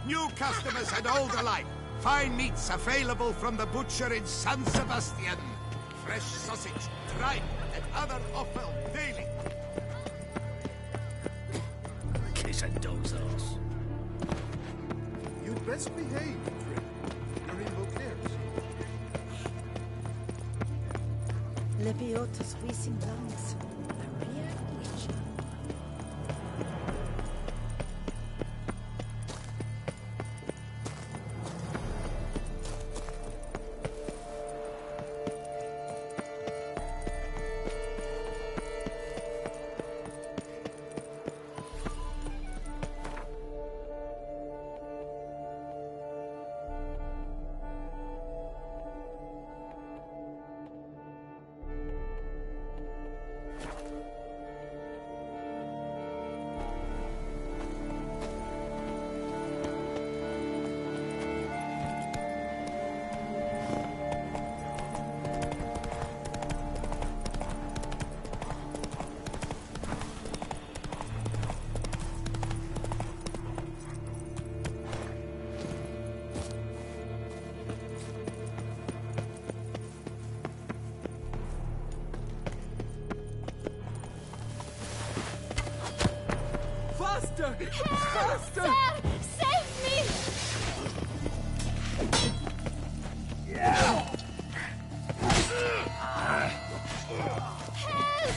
New customers and old alike. Fine meats available from the butcher in San Sebastian. Fresh sausage, tripe, and other offal daily. Quesadozos. You'd best behave, Drake. You're in Beauclair's. Lebiotus wheezing lungs. A real witch. Faster! Faster! Sir! Save me! Help!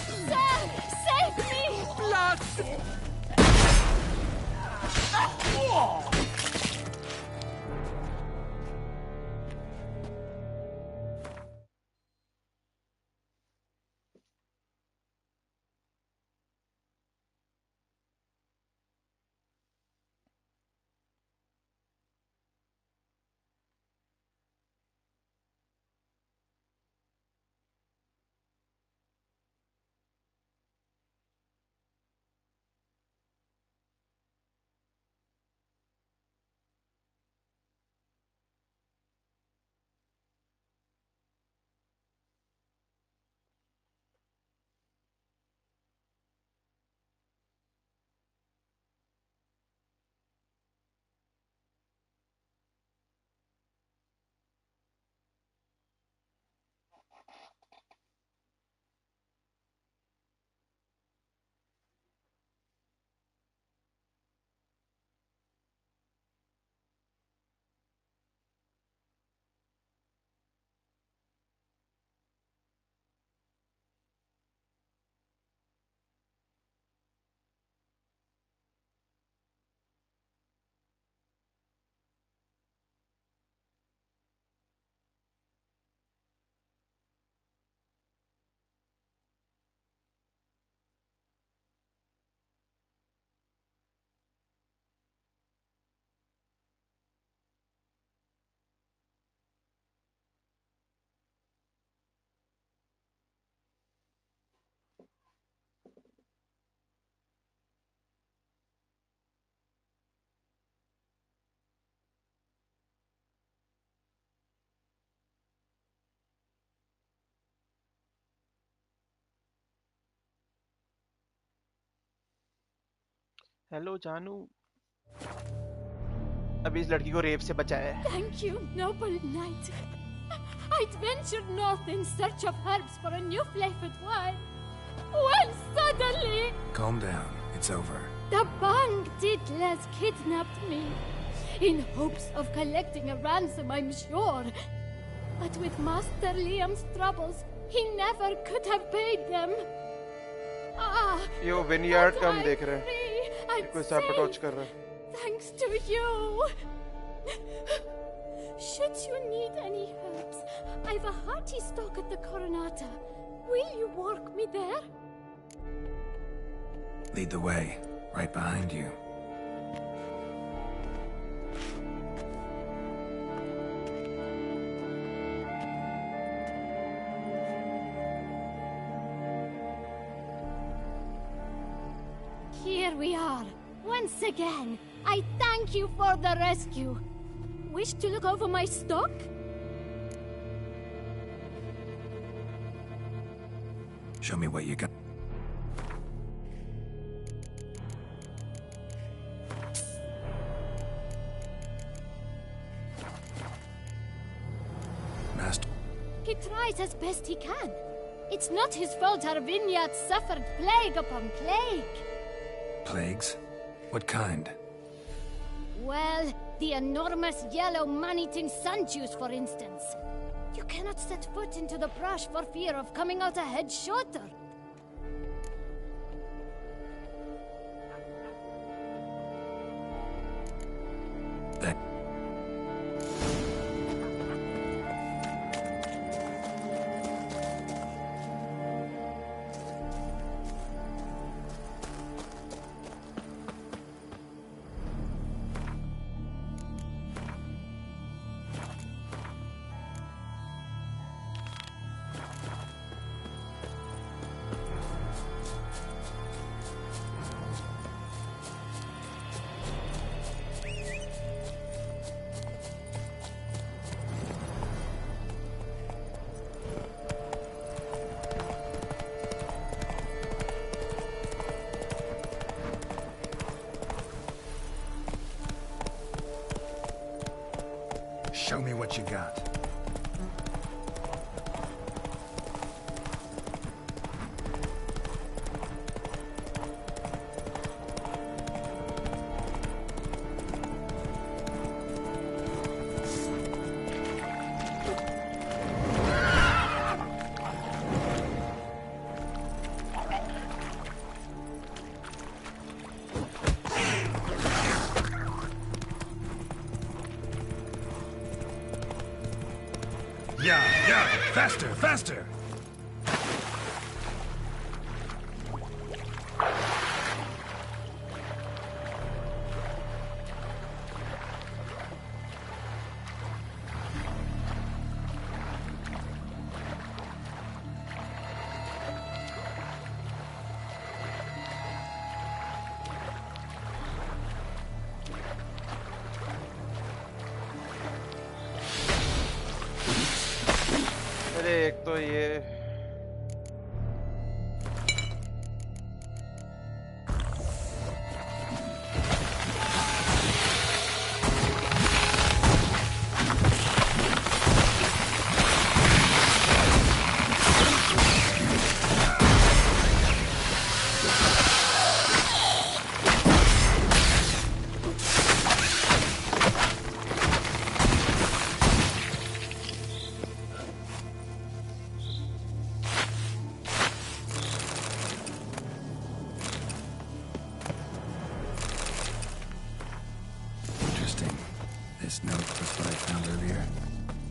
Sir! Save me! Blood! Hello जानू अभी इस लड़की को rape से बचाया है Thank you, noble knight. I'd ventured north in search of herbs for a new flavored wine. When suddenly... Calm down. It's over. The band diddlers kidnapped me. In hopes of collecting a ransom, I'm sure. But with Master Liam's troubles, he never could have paid them. Ah, यो vineyard कम देख रहे हैं I'm कोई सांप torch कर रहा है thanks to you. Should you need any herbs, I've a hearty stock at the Coronata. Will you walk me there? Lead the way. Right behind you. Here we are. Once again, I thank you for the rescue. Wish to look over my stock? Show me what you got. He tries as best he can. It's not his fault our vineyard suffered plague upon plague. Plagues? What kind? Well, the enormous yellow man-eating sun-juice, for instance. You cannot set foot into the brush for fear of coming out a head shorter. That... Show me what you got. Yeah, faster, faster! एक तो ये This note was what I found earlier.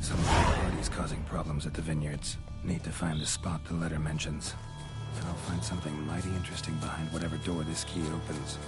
Some of the parties causing problems at the vineyards. Need to find the spot the letter mentions. And I'll find something mighty interesting behind whatever door this key opens.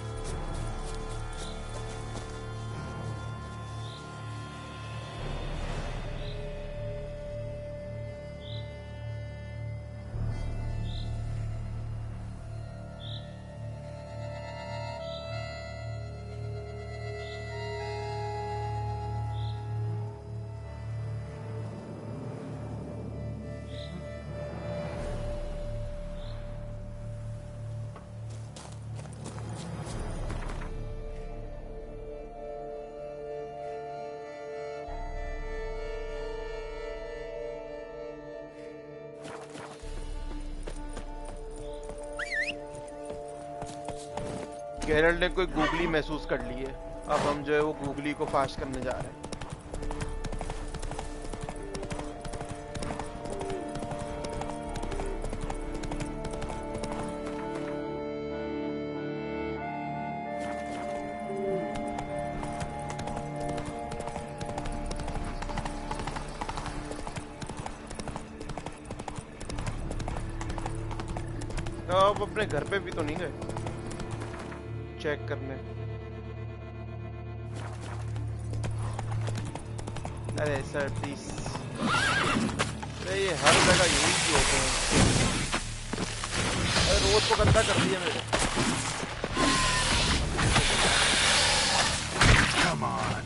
Geralt ने कोई googly महसूस कर ली है। अब हम जो है वो गूगली को फास्ट करने जा रहे हैं। तो अब अपने घर पे भी तो नहीं गए चेक करने। अरे सर प्लीज, ये हर जगह यही क्यों होते हैं? अरे रोड को गंदा कर दिया मेरे। Come on.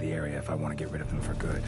the area if I want to get rid of them for good.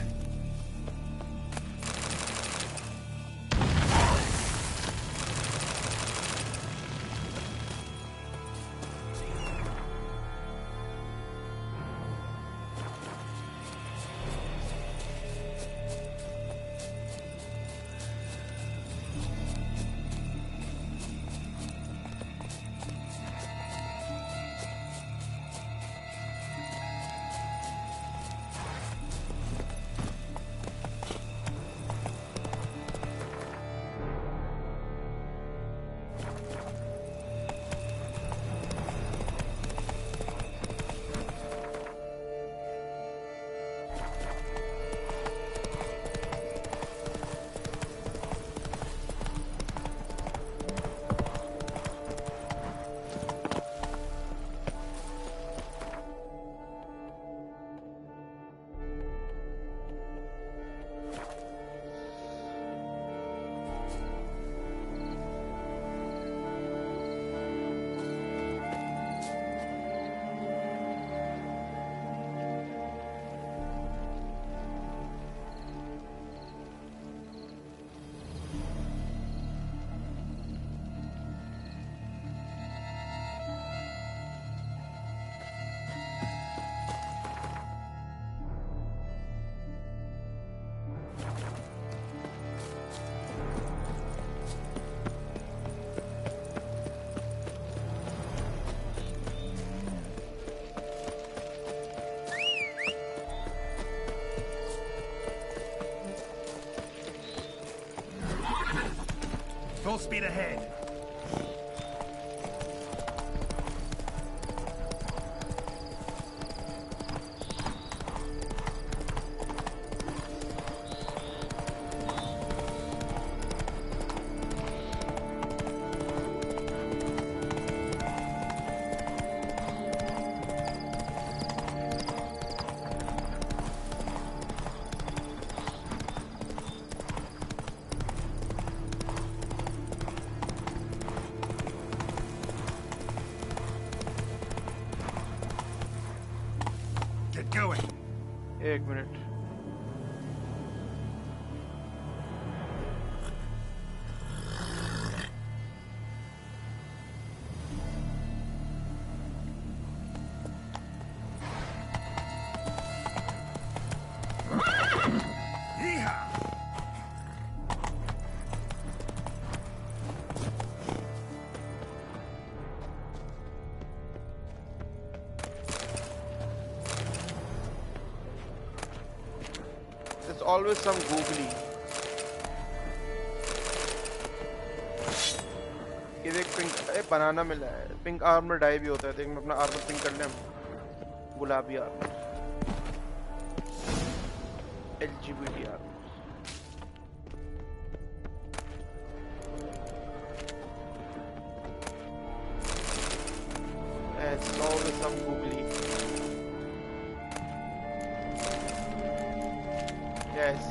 Full speed ahead. Get going. एक मिनट. Always some googly. ये देख पिंक बनाना मिला है. पिंक आर्मर डाई भी होता है. देख मैं अपना आर्मर पिंक कर ले. गुलाबी armour. LGBT armour. It's always some googly. Yes.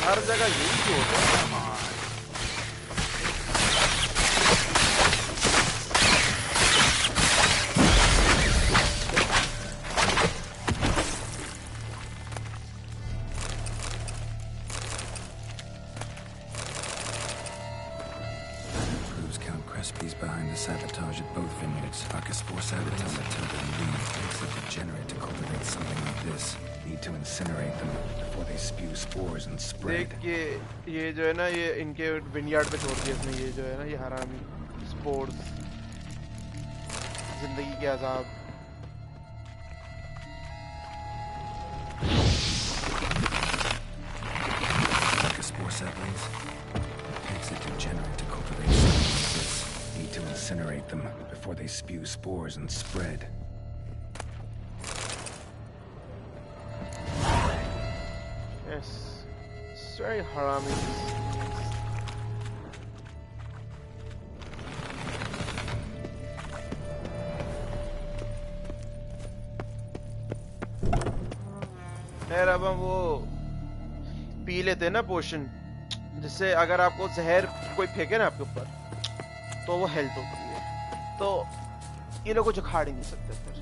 हर जगह यही क्यों होता है? Behind the sabotage at both vineyards. Arcaspore sabotage makes it degenerate to cultivate something like this. Need to incinerate them before they spew spores and spread. देख ये जो है ना ये इनके विनयार्ड पे छोड़ दिया इसने. ये जो है ना ये हरामी स्पोर्स. जिंदगी के अजाब. Arcaspore saplings makes it degenerate to cultivate something like this. Need to incinerate them before they spew spores and spread. Yes, it's very harami. खैर अब हम वो पी लेते हैं ना पोशन, जिससे अगर आपको जहर कोई फेंके ना आपके ऊपर तो वो हेल्थ होती है, तो ये लोग कुछ उखाड़ ही नहीं सकते फिर।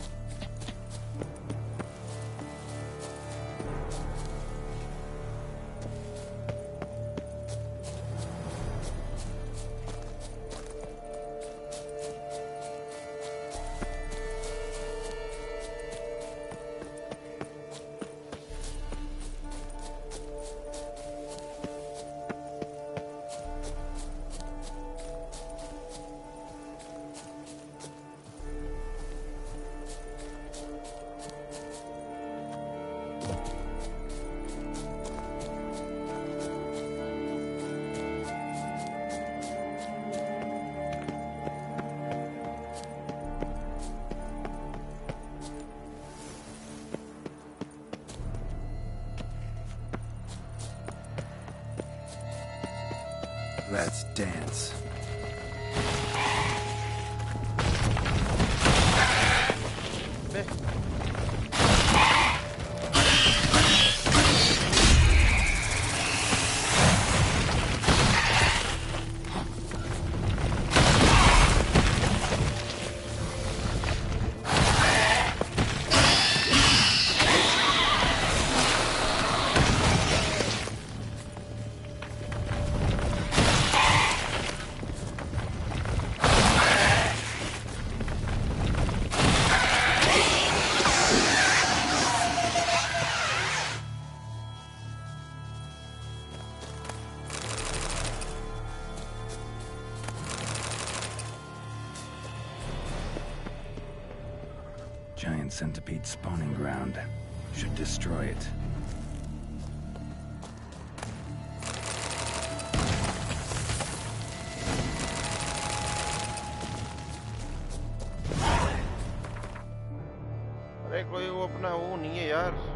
Let's dance. Giant centipede spawning ground. Should destroy it. अरे कोई वो अपना वो नहीं है यार।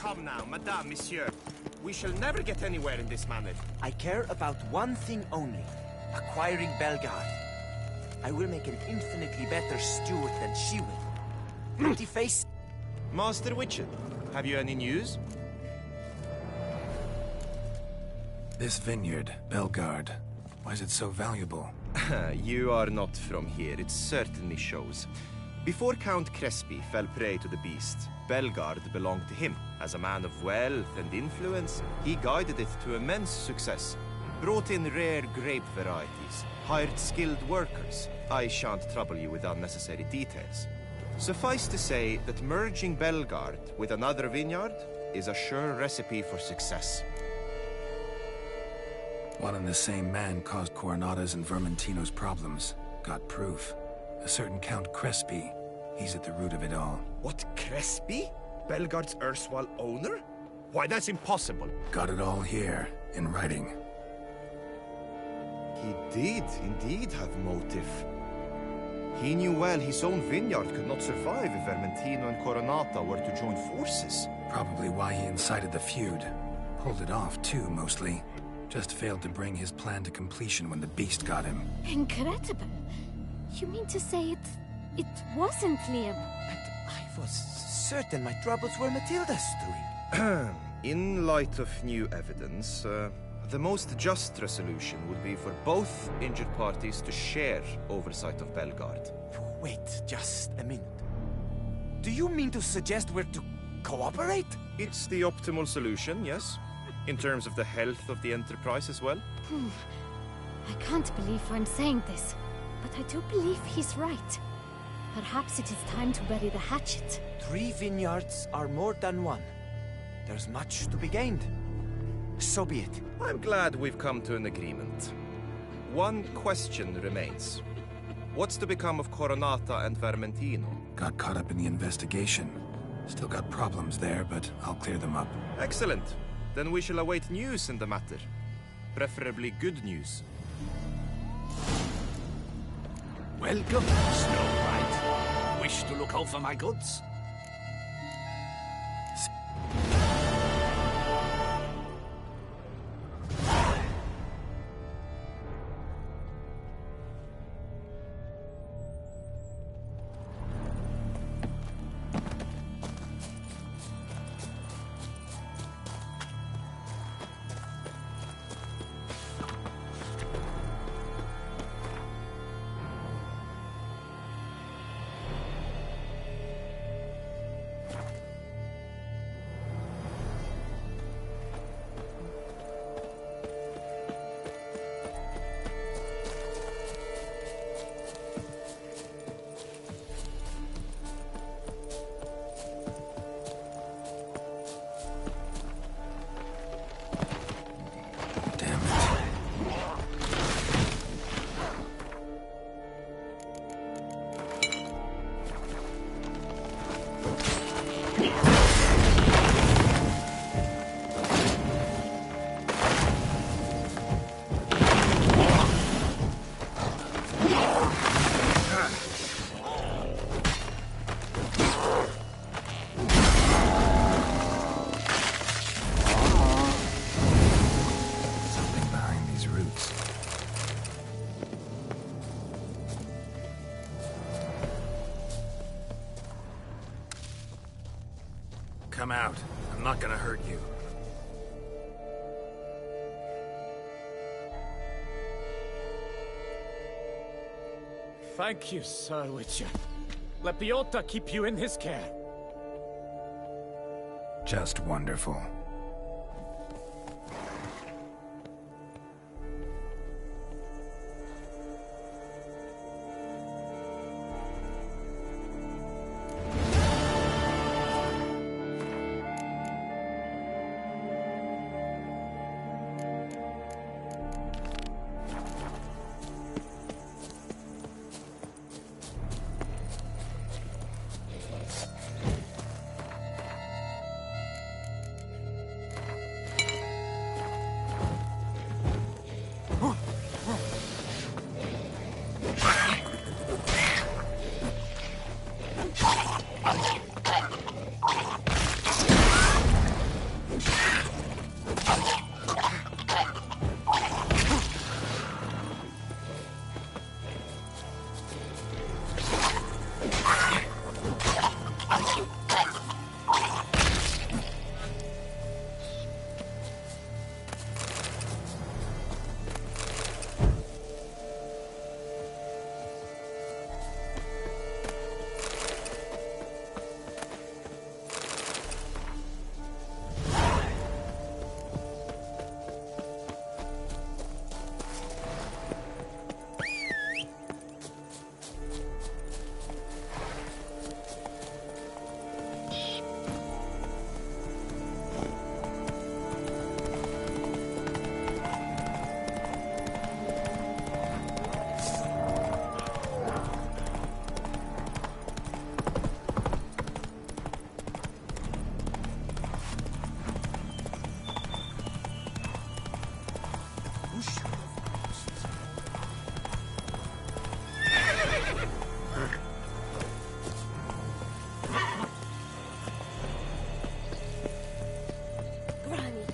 Come now, madame, monsieur. We shall never get anywhere in this manner. I care about one thing only. Acquiring Belgard. I will make an infinitely better steward than she will. Pretty face. Master Witcher, have you any news? This vineyard, Belgard, why is it so valuable? You are not from here, it certainly shows. Before Count Crespi fell prey to the beast, Belgard belonged to him. As a man of wealth and influence, he guided it to immense success. Brought in rare grape varieties, hired skilled workers. I shan't trouble you with unnecessary details. Suffice to say that merging Belgard with another vineyard is a sure recipe for success. One and the same man caused Coronada's and Vermentino's problems. Got proof. A certain Count Crespi. He's at the root of it all. What, Crespi? Belgard's erstwhile owner? Why, that's impossible. Got it all here, in writing. He did indeed have motive. He knew well his own vineyard could not survive if Vermentino and Coronata were to join forces. Probably why he incited the feud. Pulled it off, too, mostly. Just failed to bring his plan to completion when the beast got him. Incredible. You mean to say it wasn't Liam? And I was certain my troubles were Matilda's doing. In light of new evidence, the most just resolution would be for both injured parties to share oversight of Belgard. Wait just a minute. Do you mean to suggest we're to Cooperate? It's the optimal solution, yes. In terms of the health of the enterprise as well. I can't believe I'm saying this, but I do believe he's right. Perhaps it is time to bury the hatchet. 3 vineyards are more than 1. There's much to be gained. So be it. I'm glad we've come to an agreement. One question remains. What's to become of Coronata and Vermentino? Got caught up in the investigation. Still got problems there, but I'll clear them up. Excellent. Then we shall await news in the matter. Preferably good news. Welcome, Snow White. Wish to look out for my goods? Come out. I'm not gonna hurt you. Thank you, Sir Witcher. Let Biota keep you in his care. Just wonderful.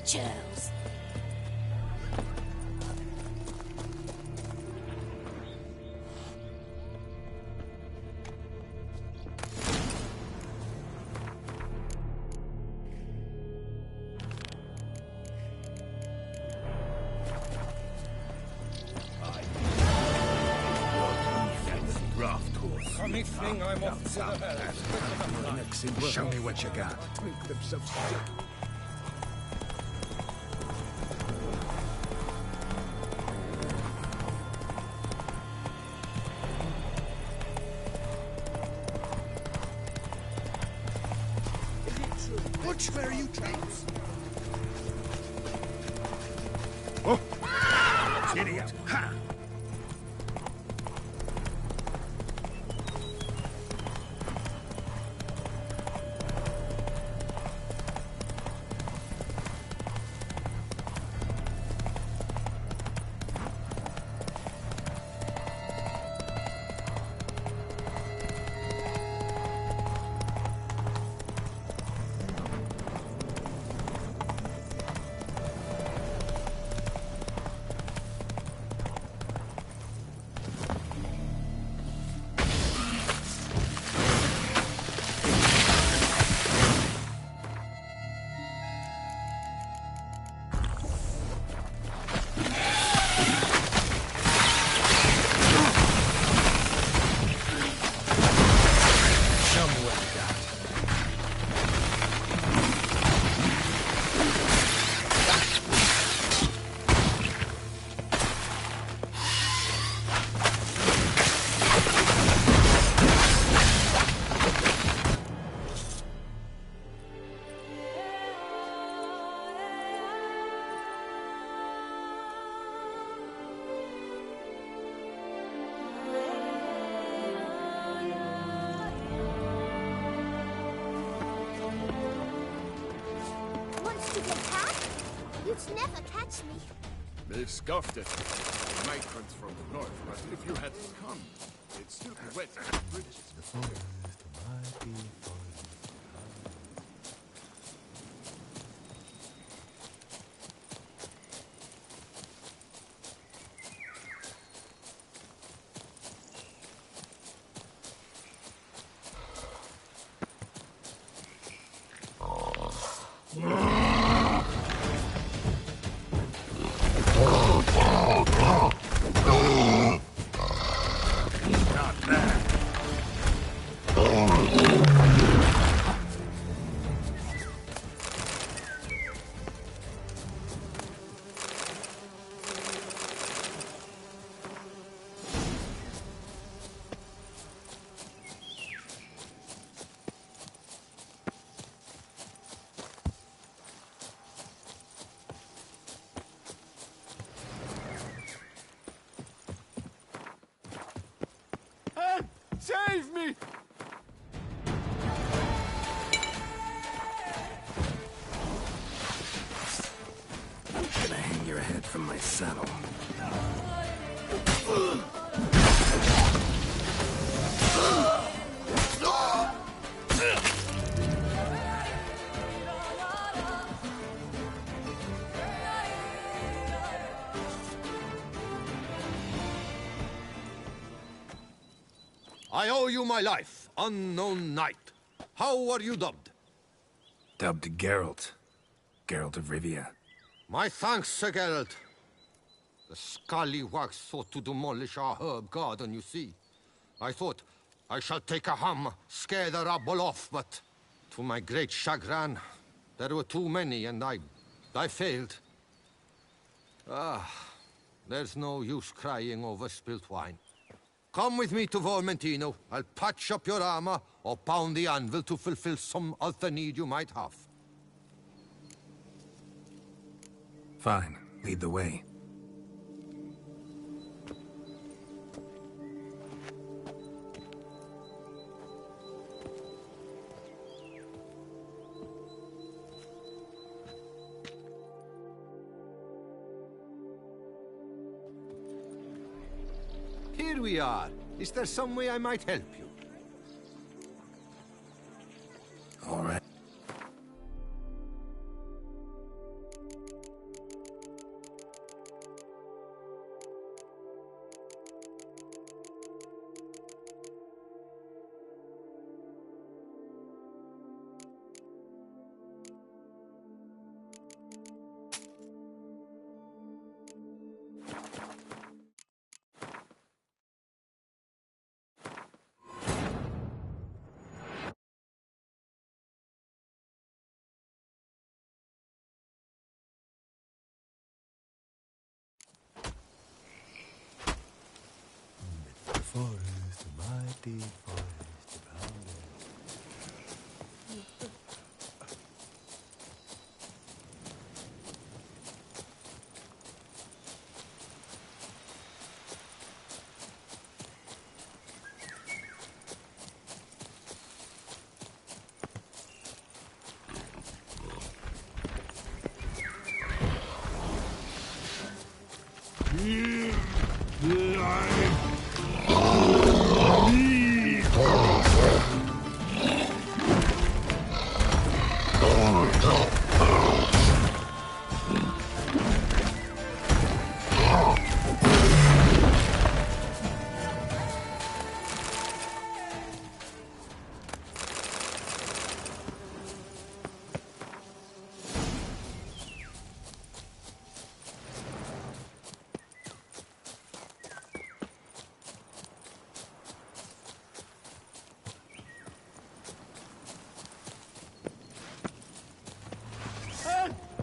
Chills. funny thing, I'm off to the hell. Show me what you got. Make themselves sick. Which were you trains? Oh! Idiot! Ha! You'd never catch me. They've scoffed at you. Migrants from the north, but if you hadn't come, it'd still be wet on the bridges. Save me! I'm gonna hang your head from my saddle. I owe you my life, unknown knight. How are you dubbed? Dubbed Geralt. Geralt of Rivia. My thanks, Sir Geralt. The scallywags sought to demolish our herb garden, you see. I thought, I shall take a hum, scare the rabble off, but to my great chagrin, there were too many, and I failed. There's no use crying over spilt wine. Come with me to Vermentino. I'll patch up your armor or pound the anvil to fulfill some other need you might have. Fine. Lead the way. Here we are. Is there some way I might help you? All right. forest, a mighty forest around us.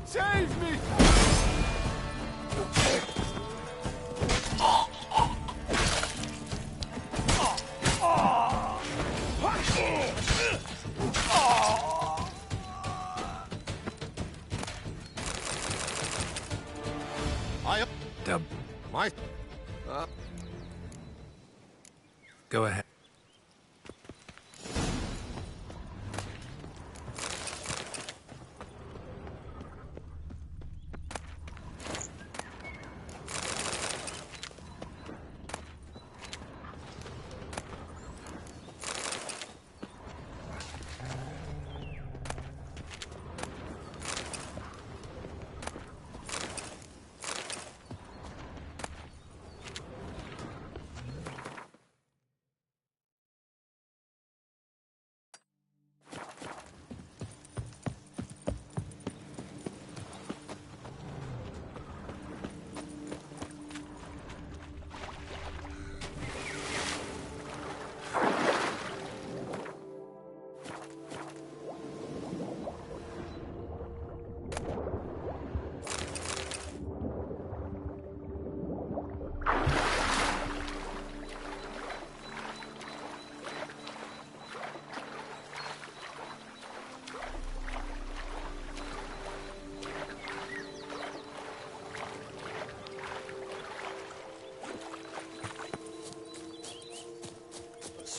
Save me! Dub. My... Go ahead.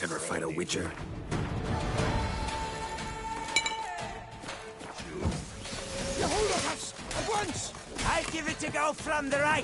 Ever fight a witcher? Hold of us! At once! I'll give it a go from the right!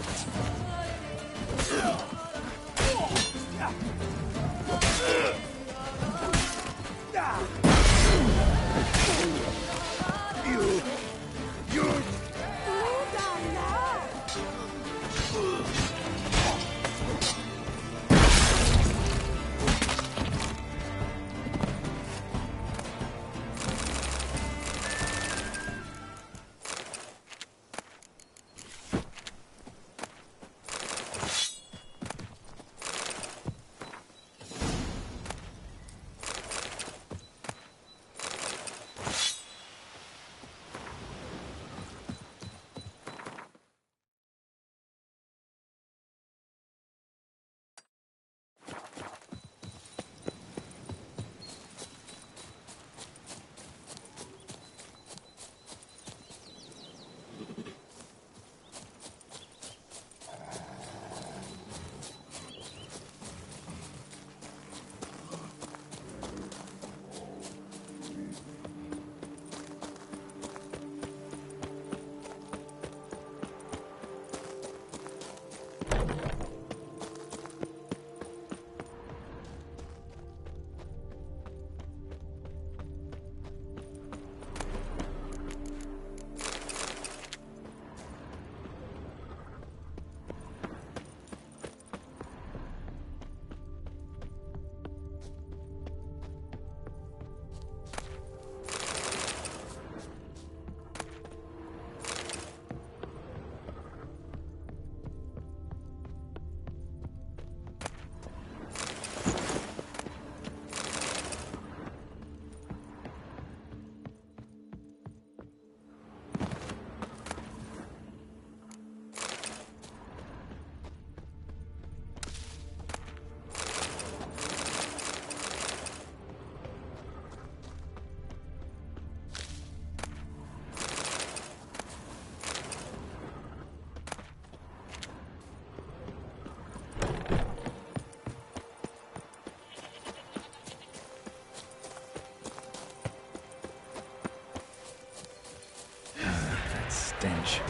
Finch.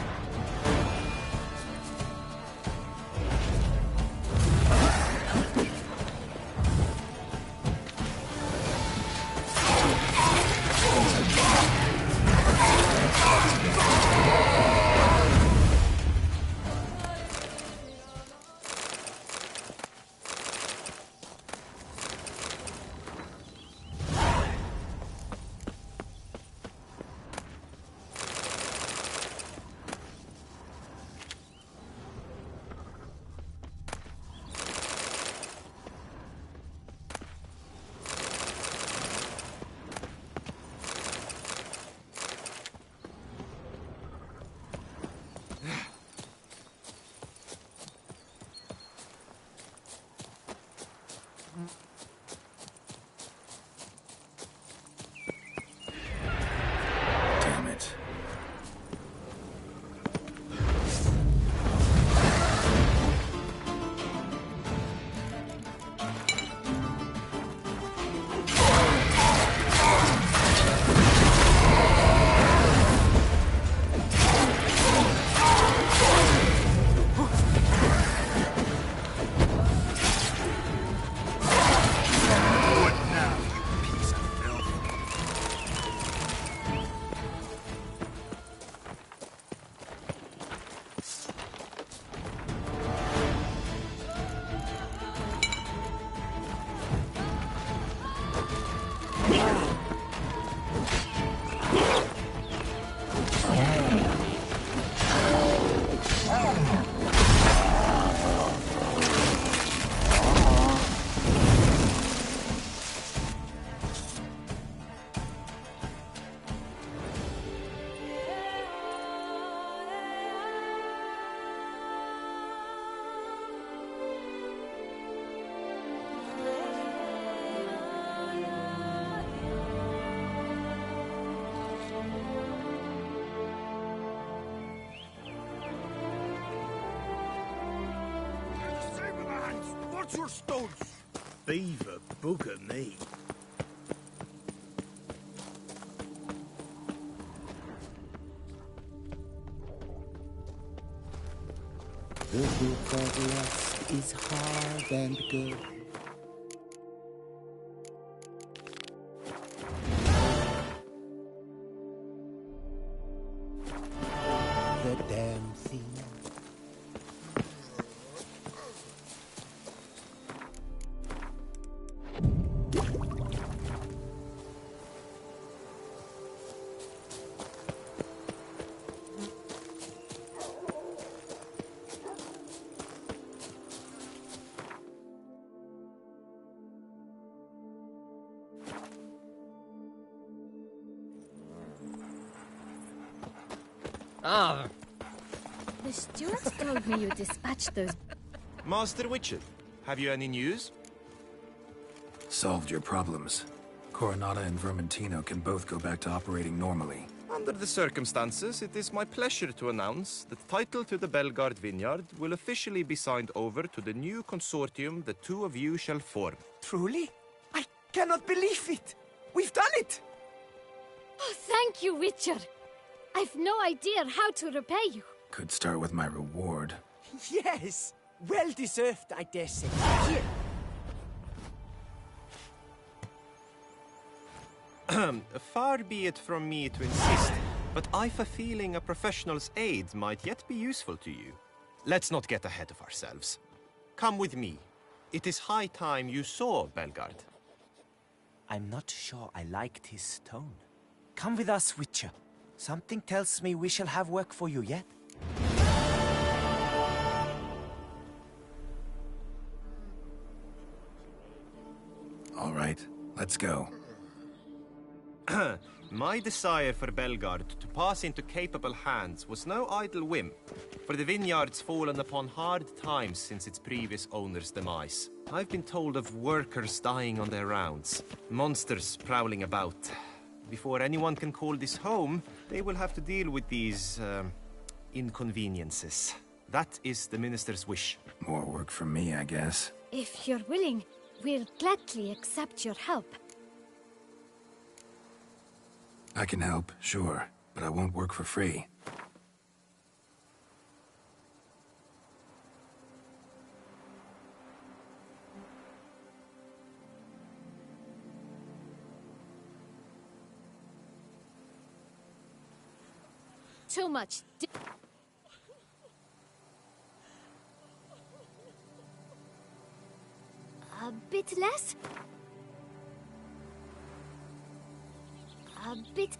Damn it. What's your stones? Beaver bugger me. The book of lust is hard and good. The damn thing. Ah, The stewards told me you dispatched those. Master Witcher, have you any news? Solved your problems. Coronata and Vermentino can both go back to operating normally. Under the circumstances, it is my pleasure to announce that title to the Belgard vineyard will officially be signed over to the new consortium the two of you shall form. Truly? I cannot believe it! We've done it! Oh, thank you, Witcher. I've no idea how to repay you. Could start with my reward. Yes! Well deserved, I dare say. Here. Far be it from me to insist, but I've a feeling a professional's aid might yet be useful to you. Let's not get ahead of ourselves. Come with me. It is high time you saw Belgard. I'm not sure I liked his tone. Come with us, Witcher. Something tells me we shall have work for you yet. All right, let's go. My desire for Belgard to pass into capable hands was no idle whim, for the vineyard's fallen upon hard times since its previous owner's demise. I've been told of workers dying on their rounds, monsters prowling about. Before anyone can call this home, they will have to deal with these, inconveniences. That is the minister's wish. More work for me, I guess. If you're willing, we'll gladly accept your help. I can help, sure, but I won't work for free. too much. A bit less? A bit...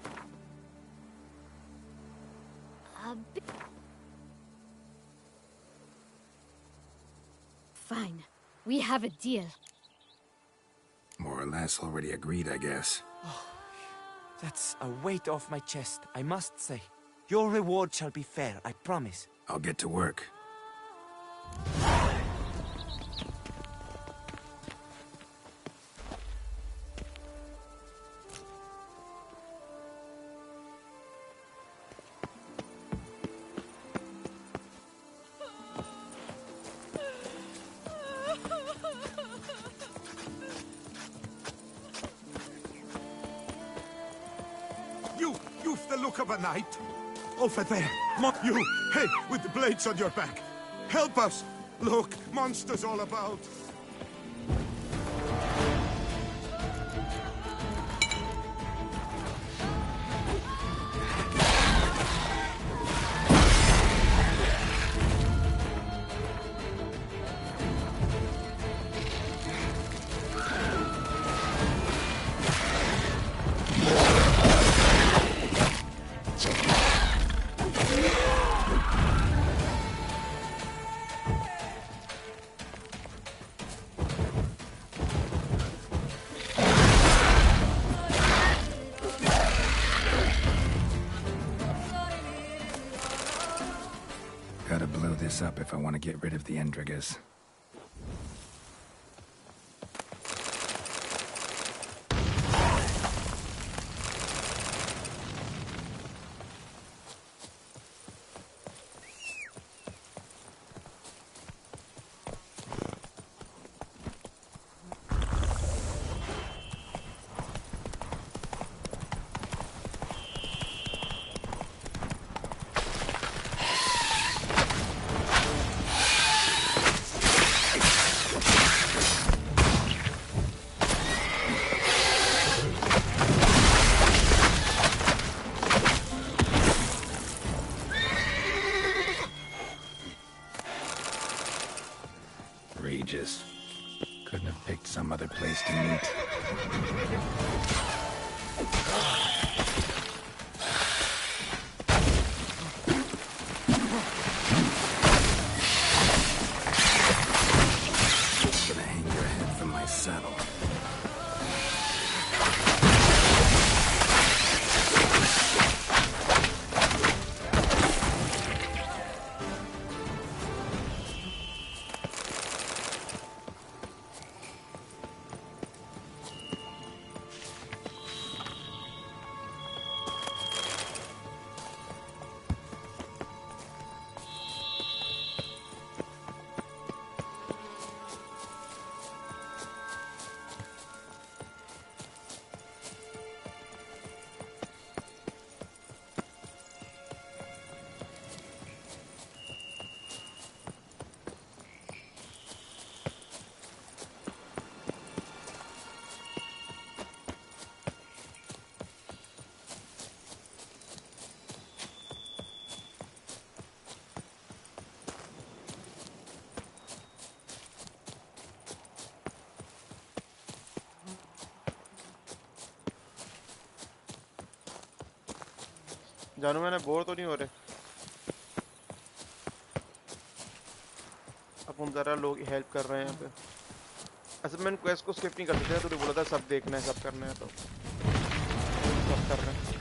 Fine. We have a deal. More or less already agreed, I guess. Oh, that's a weight off my chest, I must say. Your reward shall be fair, I promise. I'll get to work. You've the look of a knight. Over there. You, hey, with the blades on your back. Help us. Look, monsters all about. Gotta blow this up if I want to get rid of the Endrigas. Regis. Couldn't have picked some other place to meet. Gonna hang your head from my saddle. जानू मैंने bore तो नहीं हो रहे अब हम जरा लोग हेल्प कर रहे हैं यहाँ पे असल में क्वेस्ट को स्किप नहीं कर सकते तो बोला था सब देखना है सब करना है तो सब कर रहे हैं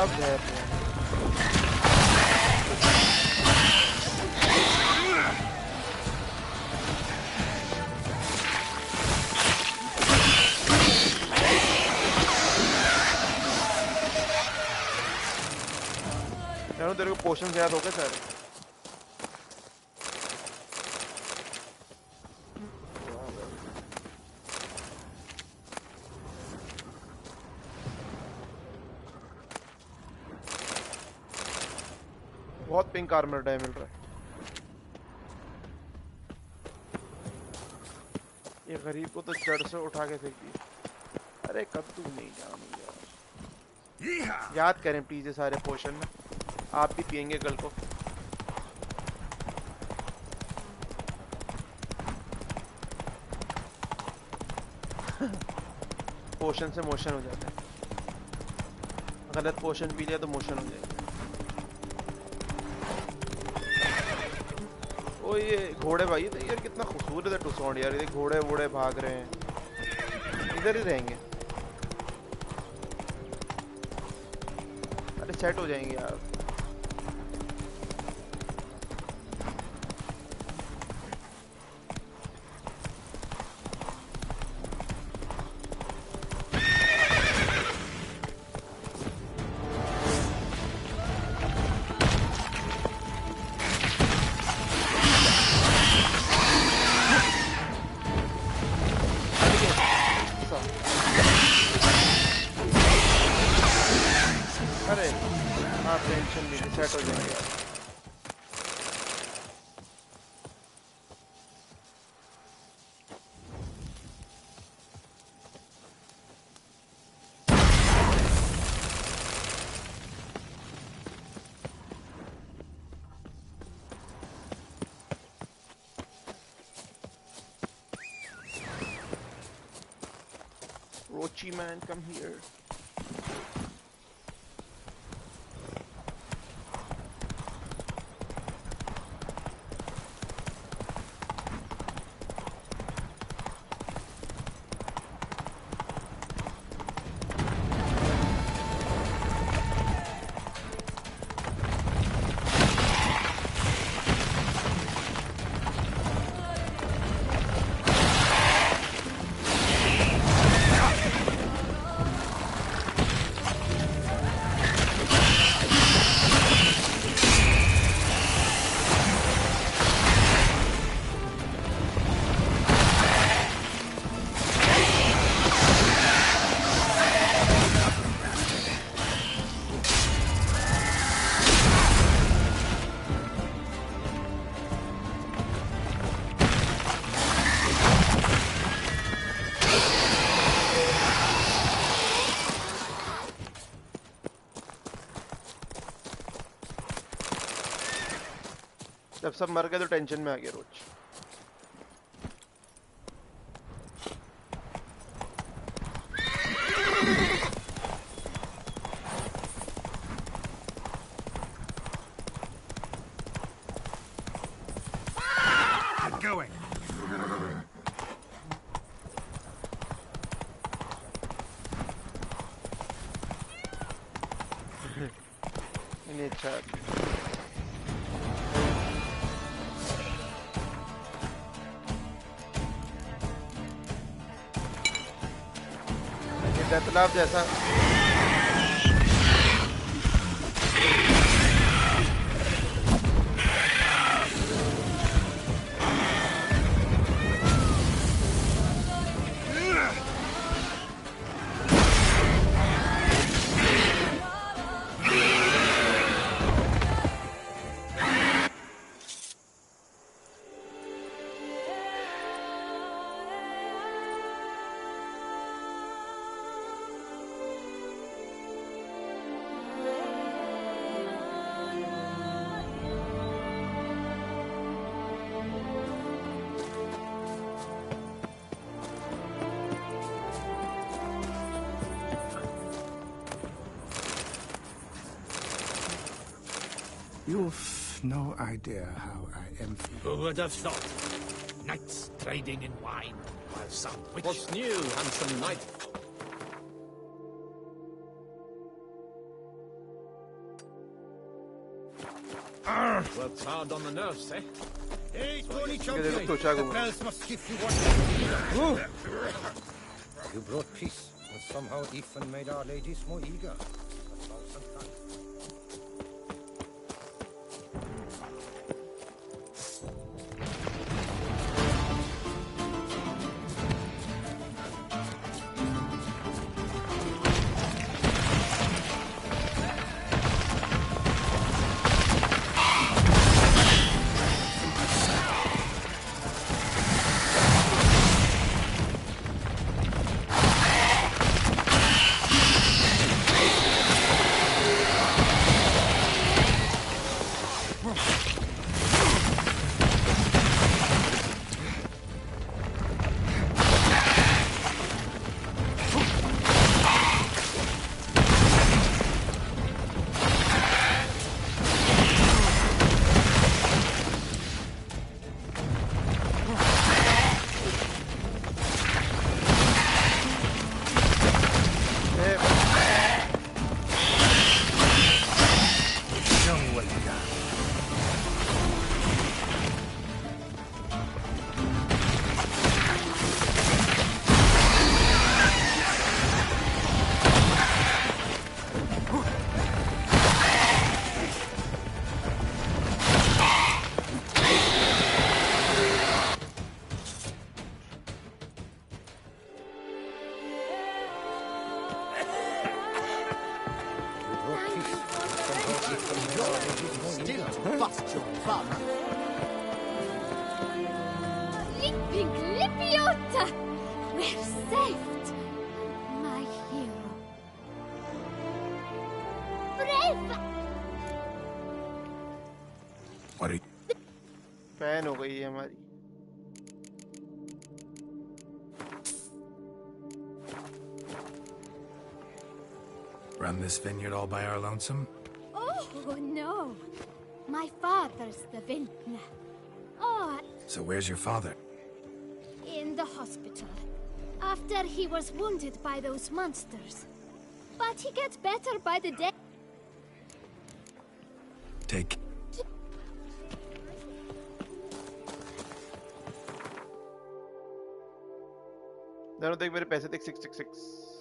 अब है यार तेरे को पोशन याद हो गए सारे बहुत पिंक आर्मर डे मिल रहा है। ये गरीब को तो जड़ से उठा के फेंक दिया। अरे कद्दू नहीं जानी यार। याद करें प्लीज ये सारे पोशन में, आप भी पियेंगे कल को। पोशन से मोशन हो जाता है, गलत पोशन पी लिया तो मोशन हो जाएगा। ओ ये घोड़े भाई तो यार कितना खूबसूरत है टुसॉन्ड यार, ये घोड़े वोड़े भाग रहे हैं, इधर ही रहेंगे। अरे सेट हो जाएंगे यार। Rochi man, come here. जब सब मर गए तो टेंशन में आ गया रोज। तालाब जैसा You've no idea how I am feeling. Who would have thought? Knights trading in wine, while some witch... What's new, handsome knight? Works hard on the nerves, eh? Hey, Tony Champion! तो The bells must give you what you brought peace, but somehow Ethan made our ladies more eager. Still to bust your bum. Lipping Lippiota! We're saved! My hero. Brave! What are you... fan हो गई है हमारी. Run this vineyard all by our lonesome? Oh, no. My father's the vintner. Oh, So where's your father? in the hospital. After he was wounded by those monsters. But he gets better by the day. Take... दोनों देख मेरे पैसे देख 666.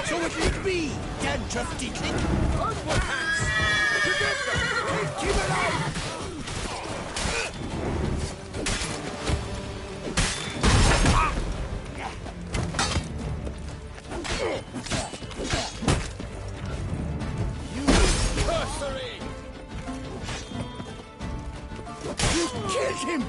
So what you be, dandruff dickling? Earthwork hands! Together! Keep it out! You cursory! You killed him!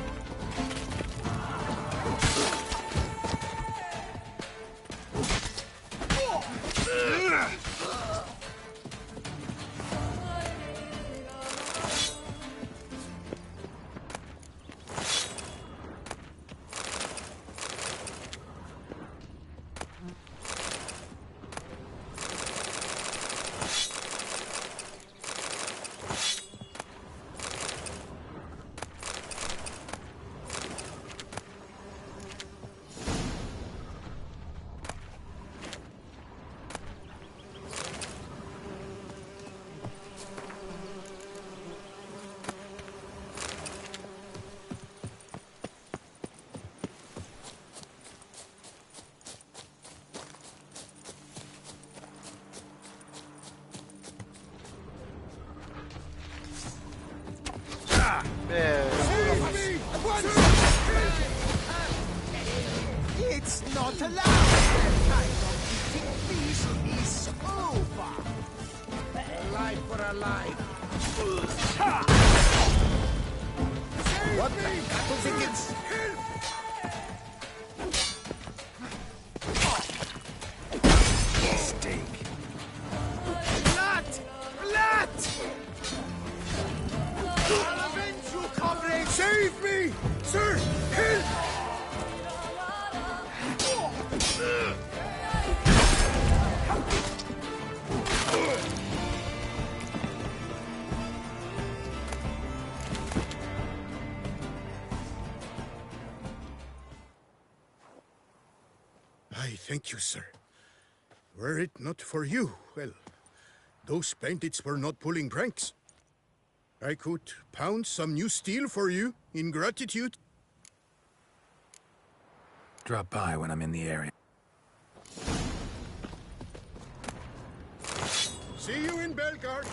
It's not allowed! The time of eating fish is over! A life for a life! What the cattle tickets? Steak! Blood! Blood! I'll avenge you, comrade! Save me! Sir! Help! thank you, sir. Were it not for you, well, those bandits were not pulling pranks. I could pound some new steel for you in gratitude. Drop by when I'm in the area. See you in Belgard.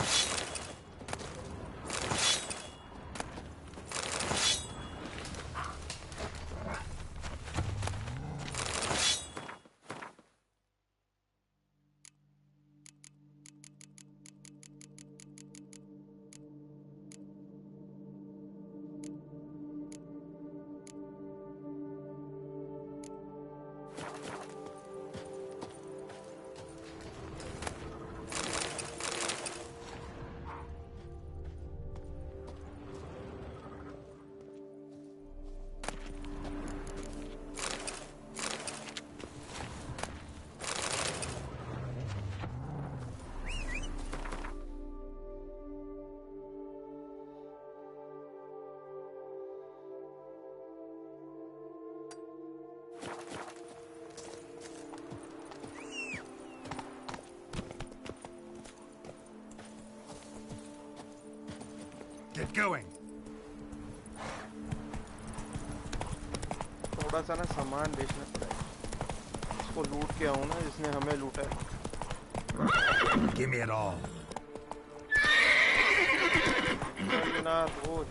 Get going. थोड़ा सा ना सामान बेचना पड़ेगा। इसको लूट के आऊँ ना जिसने हमें लूटा है। Give me it all. ना रोज।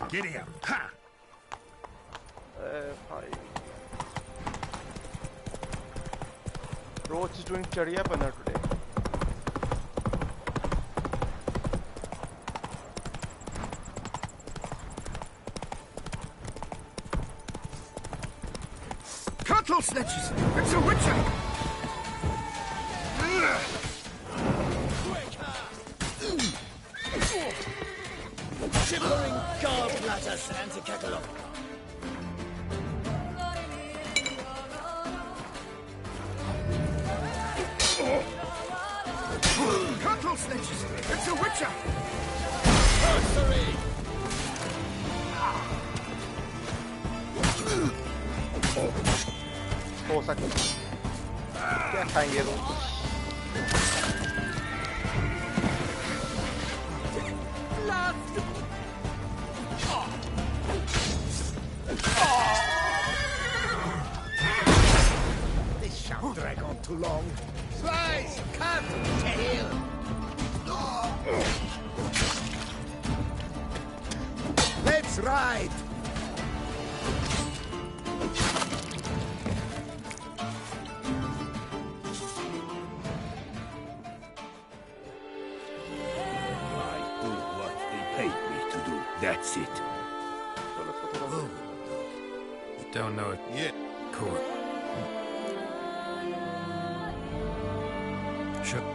Giddy up. Ha! Roach is doing Chadiyapana today. Cattle snatches! It's a witcher! Shivering gallbladders and the cackle of Cattle snatches! It's a witcher! sorcery! हो सकता है। क्या खाएंगे रोज? This shan't drag on too long. Slice! Cut! Tail! Let's ride! That's it. Don't know it. Yeah. Cool. Sure.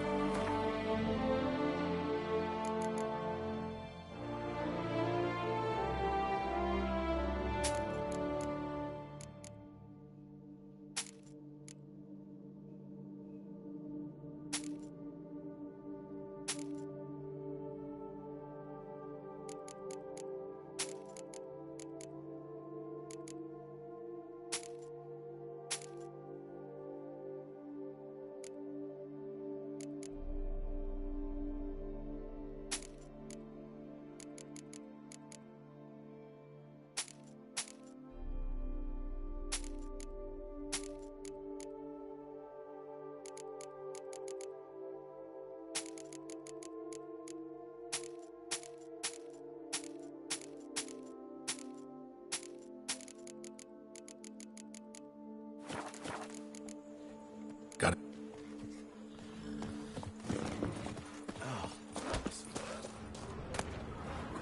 Got it.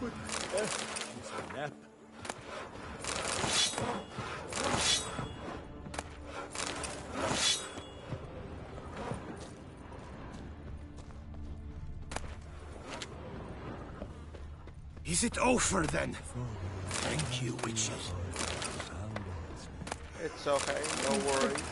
Good. A nap. Is it over then? Thank you, witches. It's okay, no worries.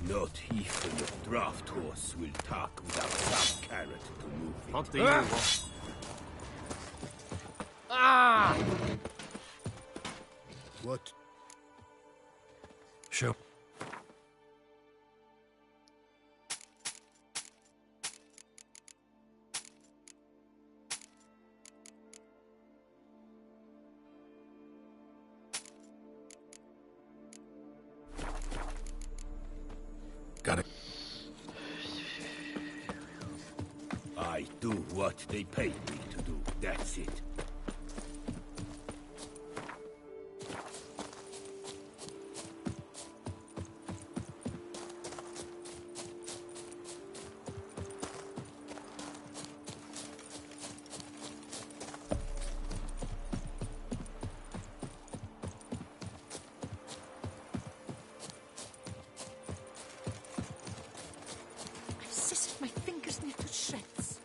Not even a draft horse will talk without some carrot to move it. What do you want? Ah! What? Show. Got it. I do what they paid me to do. That's it. I've scissored my fingers near to shreds.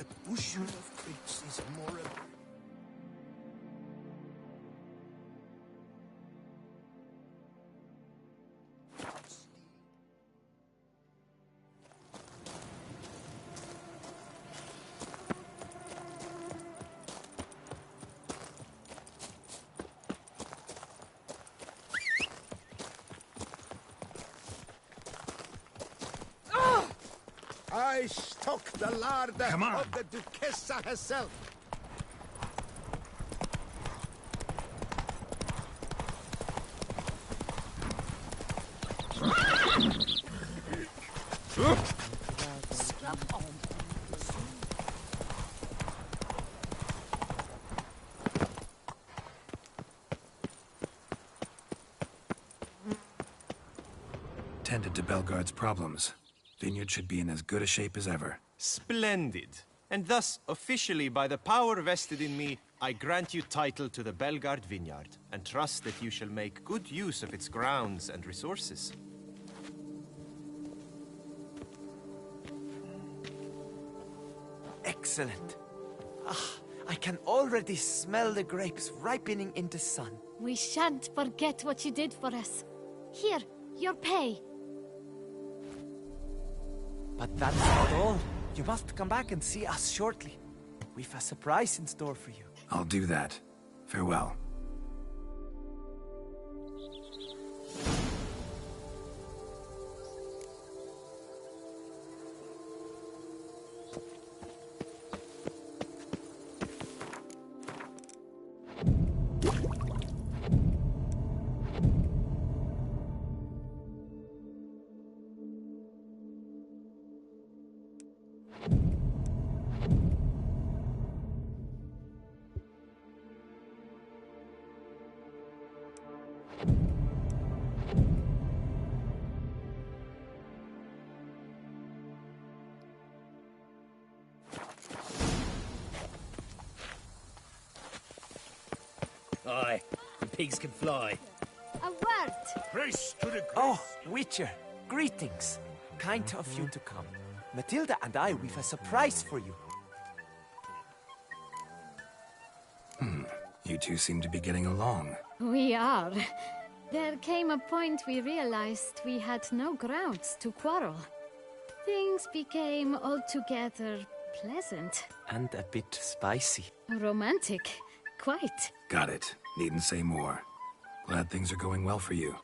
A bushel of grapes is more. I stock the larder of the Duchessa herself. Scrub on. Tended to Belgard's problems. Vineyard should be in as good a shape as ever. Splendid. And thus, officially by the power vested in me, I grant you title to the Belgard Vineyard, and trust that you shall make good use of its grounds and resources. Excellent. Ah, I can already smell the grapes ripening in the sun. We shan't forget what you did for us. Here, your pay. But that's not all. You must come back and see us shortly. We've a surprise in store for you. I'll do that. Farewell. Aye, the pigs can fly. A word. Praise to the Oh, Witcher, greetings. Kind of you to come. Matilda and I, we've a surprise for you. You two seem to be getting along. We are. There came a point we realized we had no grounds to quarrel. Things became altogether pleasant. And a bit spicy. Romantic. Quite. Got it. Needn't say more. Glad things are going well for you.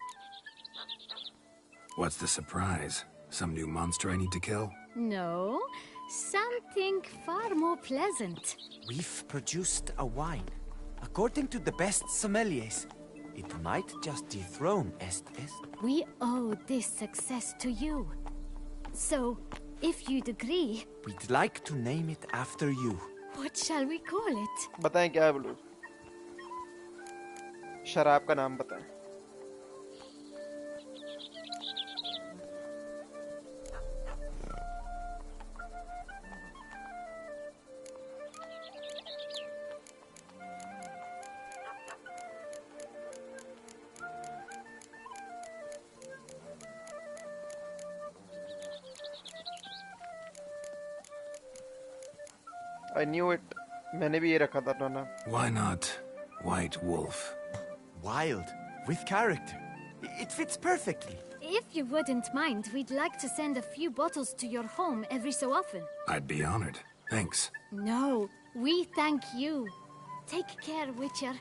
What's the surprise? Some new monster I need to kill? No, something far more pleasant. We've produced a wine. According to the best sommeliers, it might just dethrone Est. We owe this success to you. So, if you'd agree, We'd like to name it after you. what shall we call it? बताएं क्या बोलूं? शराब का नाम बताएं. I knew it. मैंने भी ये रखा था अपना नाम. Why not White Wolf? Wild, with character. It fits perfectly. If you wouldn't mind, we'd like to send a few bottles to your home every so often. I'd be honored. Thanks. No, we thank you. Take care, Witcher.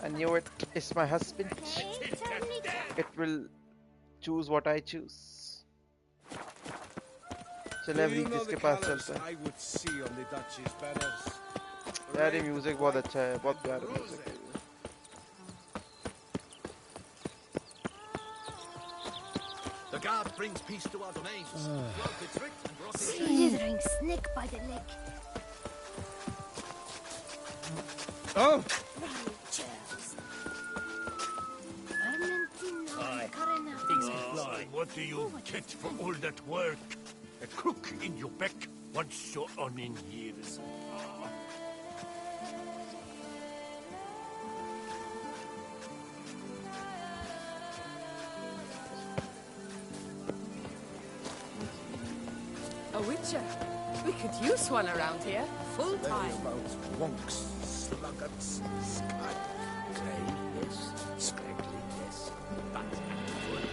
I knew it. It's my husband. It will choose what I choose. चले अब रीजिस के पास चलते हैं. यार ये music बहुत अच्छा है, बहुत प्यारा म्यूजिक है. The guard brings peace to our domains. Slithering snake by the leg. Oh! What do you get for all that work? A crook in your back once you're on in years. A witcher. We could use one around here, full time. Wonks, sluggards, sky. Grey, yes. Scraggly, yes. But full.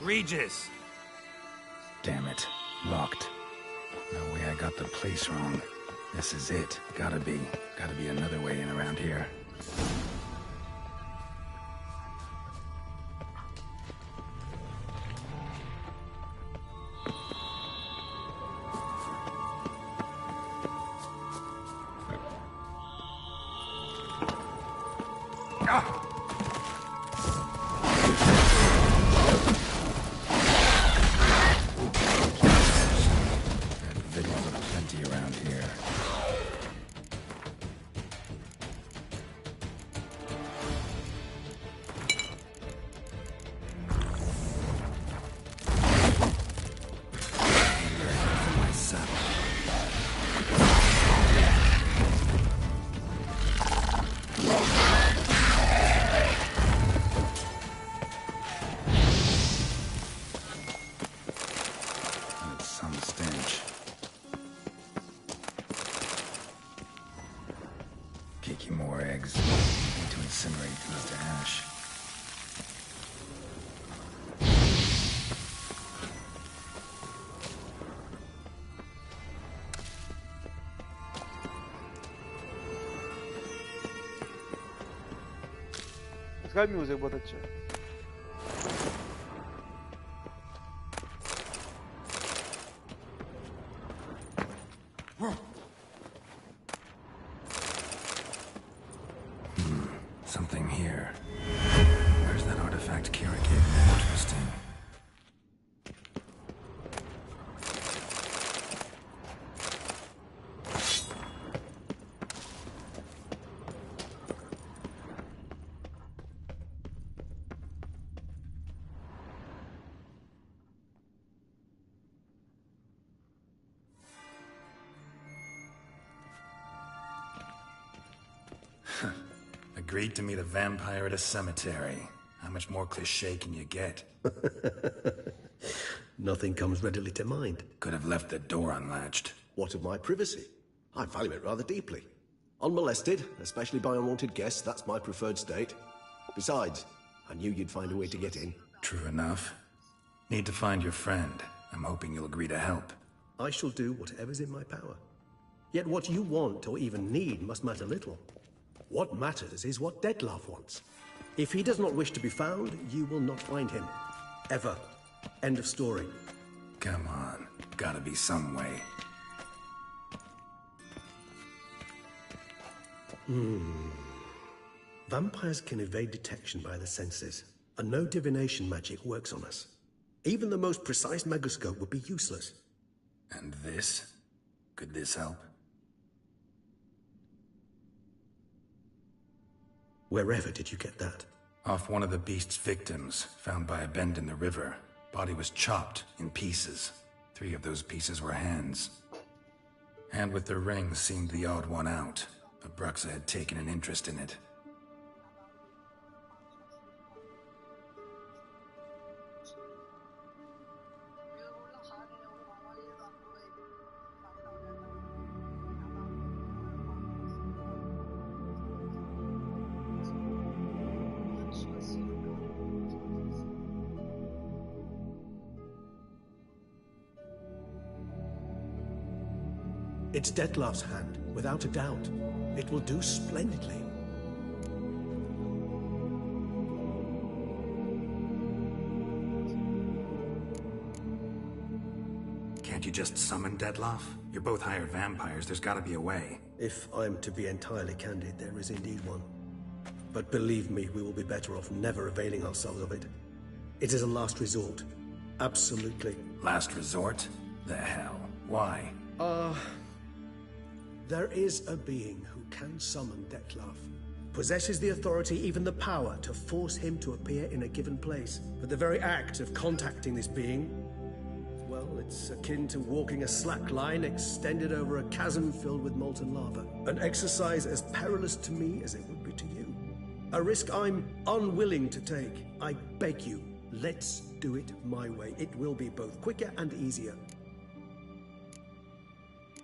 Regis! Damn it. Locked. No way I got the place wrong. This is it. Gotta be another way in around here. इसका भी music बहुत अच्छा है. Something here. Where's that artifact Kira gave me? Interesting. Agreed to meet a vampire at a cemetery. How much more cliché can you get? Nothing comes readily to mind. Could have left the door unlatched. What of my privacy? I value it rather deeply. Unmolested, especially by unwanted guests, that's my preferred state. Besides, I knew you'd find a way to get in. True enough. Need to find your friend. I'm hoping you'll agree to help. I shall do whatever's in my power. Yet what you want or even need must matter little. What matters is what Dettlaff wants. If he does not wish to be found, you will not find him. Ever. End of story. Come on. Gotta be some way. Vampires can evade detection by the senses, and no divination magic works on us. Even the most precise megascope would be useless. And this? Could this help? Wherever did you get that? Off one of the beast's victims, found by a bend in the river. Body was chopped in pieces. 3 of those pieces were hands. Hand with the ring seemed the odd one out, but Bruxa had taken an interest in it. It's Dettlaff's hand, without a doubt. It will do splendidly. Can't you just summon Dettlaff? You're both hired vampires, there's gotta be a way. If I'm to be entirely candid, there is indeed one. But believe me, we will be better off never availing ourselves of it. It is a last resort. Absolutely. Last resort? The hell? Why? There is a being who can summon Dettlaff. Possesses the authority, even the power, to force him to appear in a given place. But the very act of contacting this being, well, it's akin to walking a slack line extended over a chasm filled with molten lava. An exercise as perilous to me as it would be to you. A risk I'm unwilling to take. I beg you, let's do it my way. It will be both quicker and easier.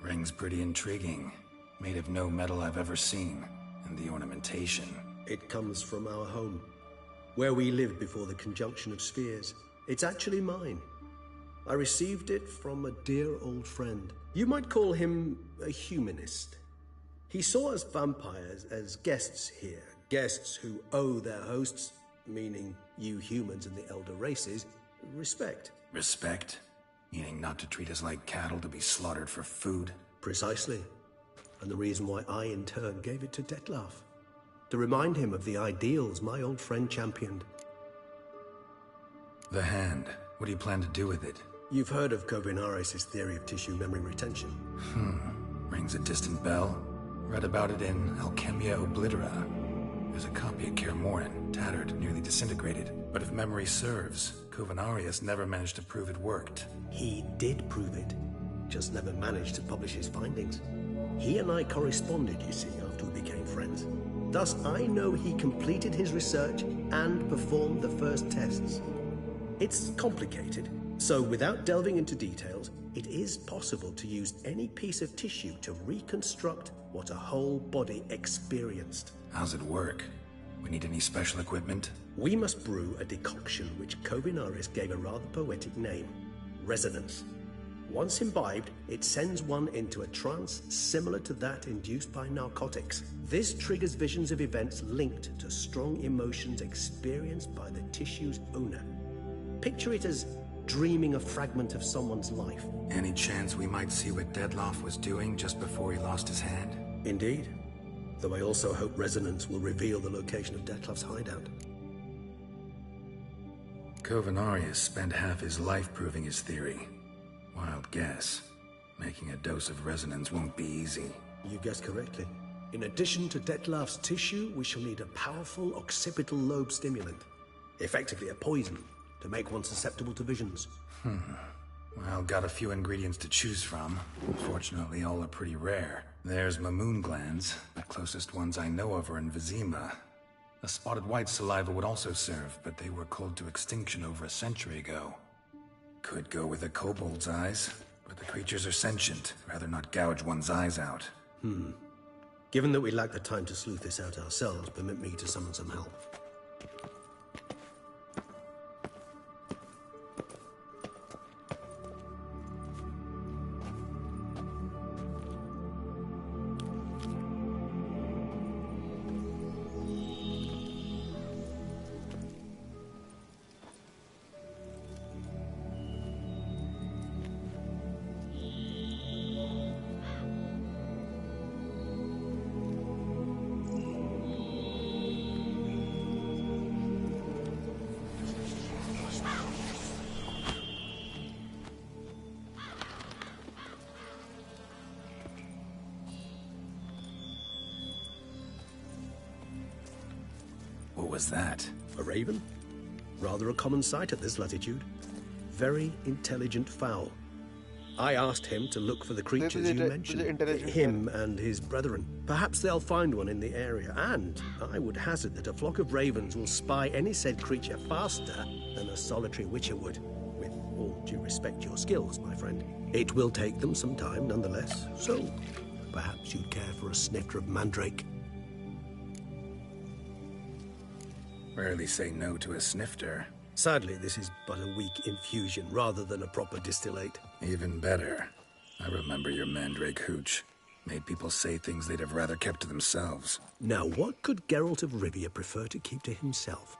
Ring's pretty intriguing. Made of no metal I've ever seen. And the ornamentation. It comes from our home, where we lived before the conjunction of spheres. It's actually mine. I received it from a dear old friend. You might call him a humanist. He saw us vampires as guests here. Guests who owe their hosts, meaning you humans and the elder races, respect. Respect? Meaning not to treat us like cattle to be slaughtered for food? Precisely. And the reason why I, in turn, gave it to Dettlaff. To remind him of the ideals my old friend championed. The hand. What do you plan to do with it? You've heard of Kovinaris' theory of tissue memory retention. Rings a distant bell. Read about it in Alchemia Oblitera. There's a copy of Kermoran, tattered, nearly disintegrated. But if memory serves, Kovinaris never managed to prove it worked. He did prove it, just never managed to publish his findings. He and I corresponded, you see, after we became friends. Thus, I know he completed his research and performed the first tests. It's complicated, so without delving into details, it is possible to use any piece of tissue to reconstruct what a whole body experienced. How's it work? We need any special equipment? We must brew a decoction which Kovinaris gave a rather poetic name, resonance. Once imbibed, it sends one into a trance similar to that induced by narcotics. This triggers visions of events linked to strong emotions experienced by the tissue's owner. Picture it as dreaming a fragment of someone's life. Any chance we might see what Dettlaff was doing just before he lost his hand? Indeed. Though I also hope resonance will reveal the location of Dettlaff's hideout. Kovinaris spent half his life proving his theory. Wild guess. Making a dose of resonance won't be easy. You guessed correctly. In addition to Dettlaff's tissue, we shall need a powerful occipital lobe stimulant. Effectively a poison, to make one susceptible to visions. Well, got a few ingredients to choose from. Unfortunately, all are pretty rare. There's Mamoon glands. The closest ones I know of are in Vizima. A spotted white saliva would also serve, but they were cold to extinction over a century ago. Could go with a kobold's eyes, but the creatures are sentient. Rather not gouge one's eyes out. Given that we lack the time to sleuth this out ourselves, permit me to summon some help. What was that? A raven? Rather a common sight at this latitude. Very intelligent fowl. I asked him to look for the creatures you mentioned. Him and his brethren. Perhaps they'll find one in the area, and I would hazard that a flock of ravens will spy any said creature faster than a solitary witcher would. With all due respect to your skills, my friend. It will take them some time, nonetheless, so perhaps you'd care for a snifter of mandrake. Rarely say no to a snifter. Sadly, this is but a weak infusion rather than a proper distillate. Even better. I remember your mandrake hooch. Made people say things they'd have rather kept to themselves. Now, what could Geralt of Rivia prefer to keep to himself?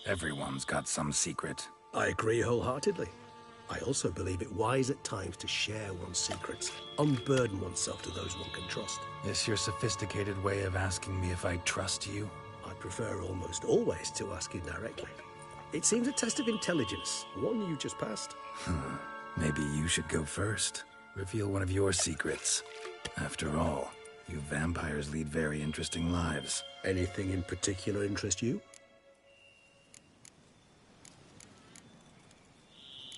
Everyone's got some secret. I agree wholeheartedly. I also believe it wise at times to share one's secrets, unburden oneself to those one can trust. This your sophisticated way of asking me if I trust you? I prefer almost always to ask indirectly. It seems a test of intelligence, one you just passed. Maybe you should go first. Reveal one of your secrets. After all, you vampires lead very interesting lives. Anything in particular interest you?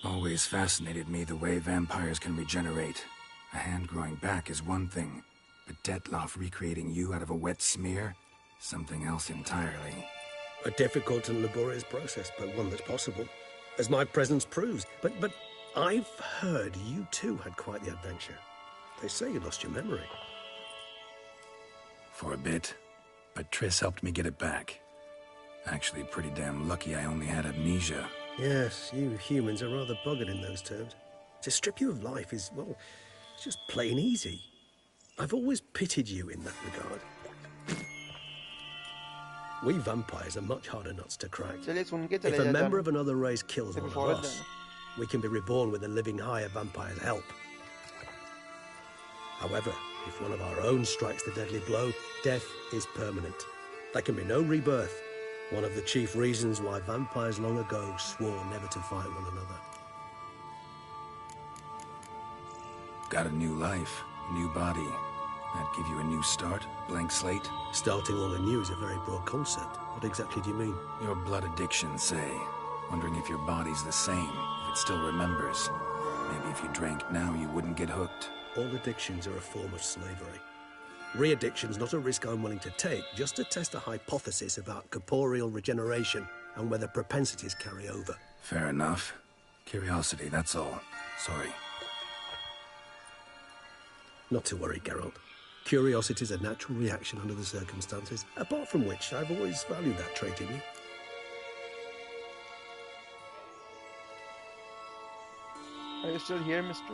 Always fascinated me the way vampires can regenerate. A hand growing back is one thing, but Detloff recreating you out of a wet smear? Something else entirely. A difficult and laborious process, but one that's possible, as my presence proves. But I've heard you too had quite the adventure. They say you lost your memory. For a bit, but Triss helped me get it back. Actually, pretty damn lucky I only had amnesia. Yes, you humans are rather buggered in those terms. To strip you of life is, well, it's just plain easy. I've always pitied you in that regard. We vampires are much harder nuts to crack. If a member of another race kills one of us, we can be reborn with the living high of vampire's help. However, if one of our own strikes the deadly blow, death is permanent. There can be no rebirth. One of the chief reasons why vampires long ago swore never to fight one another. Got a new life, a new body. That give you a new start, blank slate? Starting all anew is a very broad concept. What exactly do you mean? Your blood addiction, say. Wondering if your body's the same, if it still remembers. Maybe if you drank now, you wouldn't get hooked. All addictions are a form of slavery. Re-addiction's not a risk I'm willing to take, just to test a hypothesis about corporeal regeneration and whether propensities carry over. Fair enough. Curiosity, that's all. Sorry. Not to worry, Geralt. Curiosity is a natural reaction under the circumstances, apart from which I've always valued that trait in you. Are you still here, mister?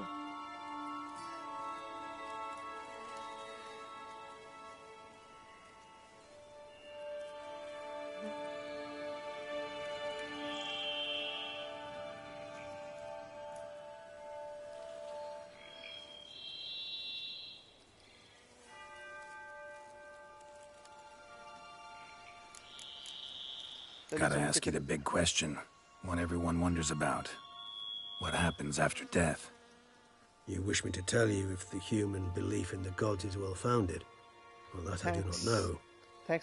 Gotta ask you the big question. One everyone wonders about. What happens after death? You wish me to tell you if the human belief in the gods is well founded? Well, that I do not know.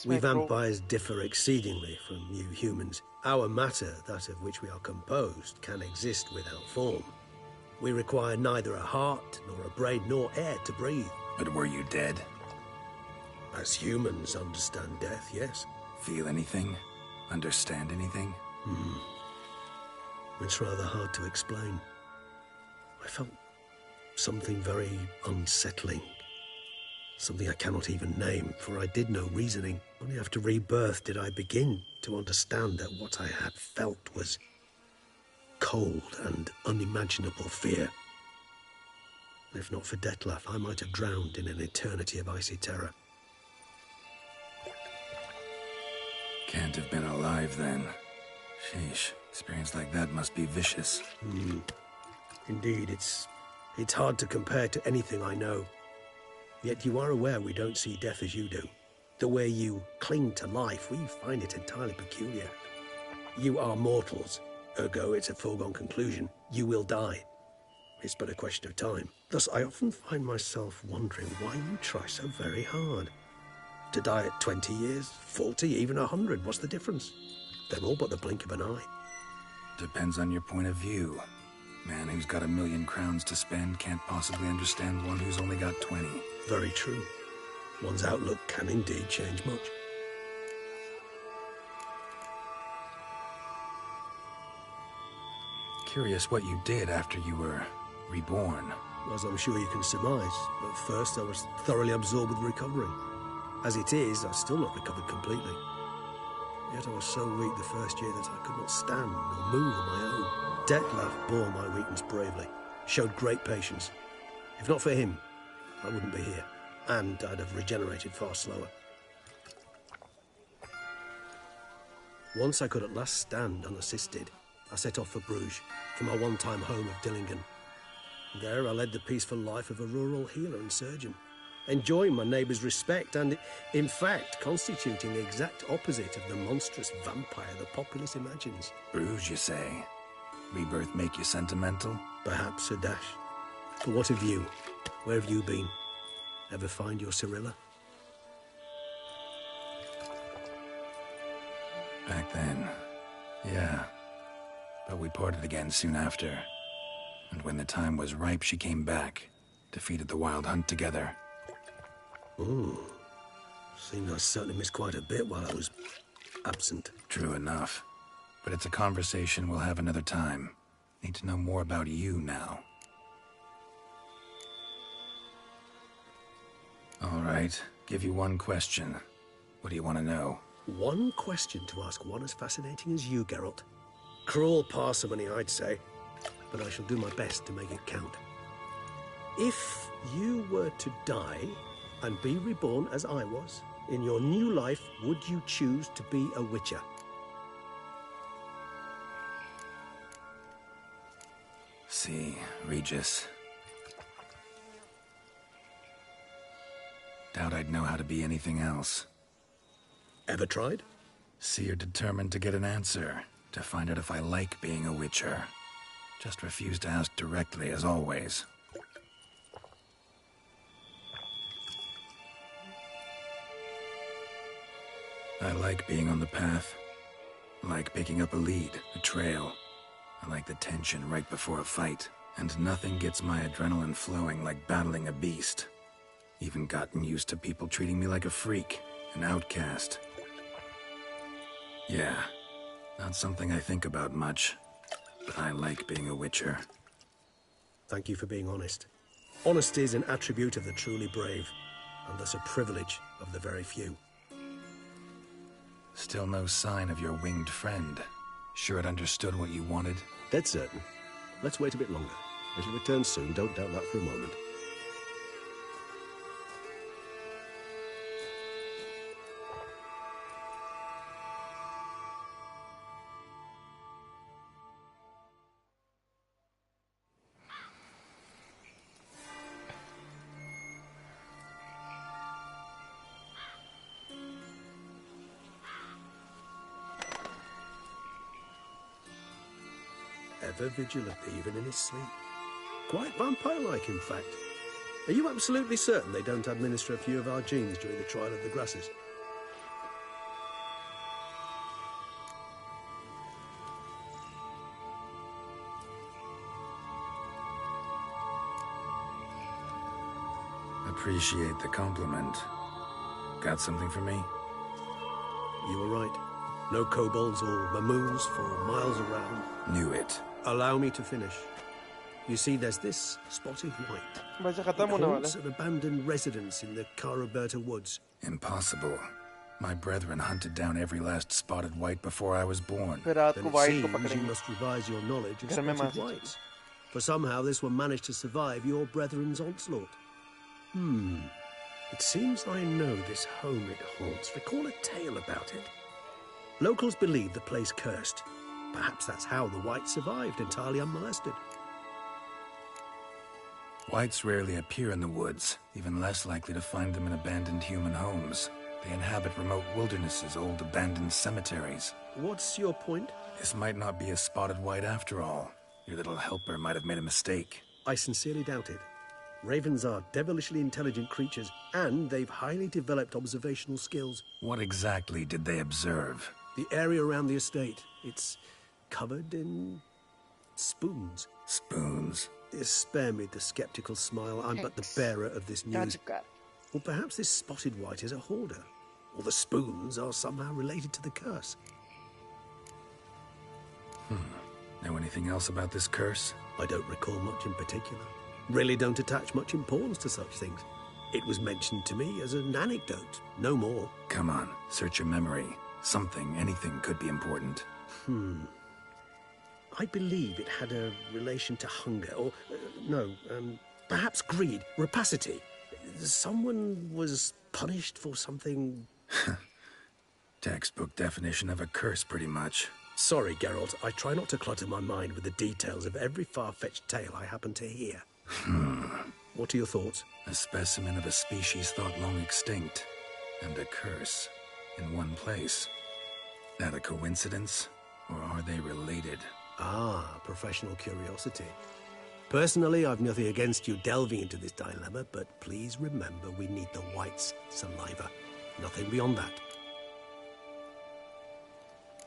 We vampires differ exceedingly from you humans. Our matter, that of which we are composed, can exist without form. We require neither a heart, nor a brain, nor air to breathe. But were you dead? As humans understand death, yes. Feel anything? Understand anything? It's rather hard to explain. I felt something very unsettling. Something I cannot even name, for I did no reasoning. Only after rebirth did I begin to understand that what I had felt was cold and unimaginable fear. If not for Detlaff, I might have drowned in an eternity of icy terror. Can't have been alive then. Sheesh, experience like that must be vicious. Indeed, it's hard to compare to anything I know. Yet you are aware we don't see death as you do. The way you cling to life, we find it entirely peculiar. You are mortals, ergo it's a foregone conclusion. You will die. It's but a question of time. Thus, I often find myself wondering why you try so very hard. To die at 20 years, 40, even 100, what's the difference? They're all but the blink of an eye. Depends on your point of view. Man who's got 1,000,000 crowns to spend can't possibly understand one who's only got 20. Very true. One's outlook can indeed change much. Curious what you did after you were reborn. As I'm sure you can surmise, at first I was thoroughly absorbed with recovering. As it is, I've still not recovered completely. Yet I was so weak the first year that I could not stand or move on my own. Detlef bore my weakness bravely, showed great patience. If not for him, I wouldn't be here, and I'd have regenerated far slower. Once I could at last stand unassisted, I set off for Bruges, for my one-time home of Dillingen. There I led the peaceful life of a rural healer and surgeon, enjoying my neighbours' respect and, in fact, constituting the exact opposite of the monstrous vampire the populace imagines. Bruges, you say? Rebirth make you sentimental? Perhaps a dash. But what of you? Where have you been? Ever find your Cyrilla? Back then, yeah. But we parted again soon after. And when the time was ripe, she came back. Defeated the WildHunt together. Ooh. Seems I certainly missed quite a bit while I was absent. True enough. But it's a conversation we'll have another time. Need to know more about you now. All right. Give you one question. What do you want to know? One question to ask one as fascinating as you, Geralt. Cruel parsimony, I'd say. But I shall do my best to make it count. If you were to die and be reborn as I was, in your new life, would you choose to be a Witcher? See, Regis. Doubt I'd know how to be anything else. Ever tried? See, you're determined to get an answer, to find out if I like being a Witcher. Just refuse to ask directly, as always. I like being on the path. I like picking up a lead, a trail. I like the tension right before a fight. And nothing gets my adrenaline flowing like battling a beast. Even gotten used to people treating me like a freak, an outcast. Yeah, not something I think about much. But I like being a Witcher. Thank you for being honest. Honesty is an attribute of the truly brave, and thus a privilege of the very few. Still no sign of your winged friend. Sure it understood what you wanted? Dead certain. Let's wait a bit longer. It'll return soon, don't doubt that for a moment. Ever vigilant, even in his sleep. Quite vampire-like, in fact. Are you absolutely certain they don't administer a few of our genes during the trial of the grasses? Appreciate the compliment. Got something for me? You were right. No kobolds or mamoons for miles around. Knew it. Allow me to finish. You see, there's this spotted white. It haunts an abandoned residence in the Caraberta woods. Impossible. My brethren hunted down every last spotted white before I was born. Then it seems you must revise your knowledge of spotted whites. For somehow this one managed to survive your brethren's onslaught. It seems I know this home it haunts. Recall a tale about it. Locals believe the place cursed. Perhaps that's how the whites survived, entirely unmolested. Whites rarely appear in the woods, even less likely to find them in abandoned human homes. They inhabit remote wildernesses, old abandoned cemeteries. What's your point? This might not be a spotted white after all. Your little helper might have made a mistake. I sincerely doubt it. Ravens are devilishly intelligent creatures, and they've highly developed observational skills. What exactly did they observe? The area around the estate. It's covered in spoons. Spoons? Spare me the skeptical smile. I'm but the bearer of this news. Or perhaps this spotted white is a hoarder. Or the spoons are somehow related to the curse. Know anything else about this curse? I don't recall much in particular. Really don't attach much importance to such things. It was mentioned to me as an anecdote, no more. Come on, search your memory. Something, anything could be important. I believe it had a relation to hunger, or, perhaps greed, rapacity. Someone was punished for something... Textbook definition of a curse, pretty much. Sorry, Geralt. I try not to clutter my mind with the details of every far-fetched tale I happen to hear. What are your thoughts? A specimen of a species thought long extinct, and a curse in one place. That a coincidence, or are they related? Ah, professional curiosity. Personally, I've nothing against you delving into this dilemma, but please remember we need the white's saliva. Nothing beyond that.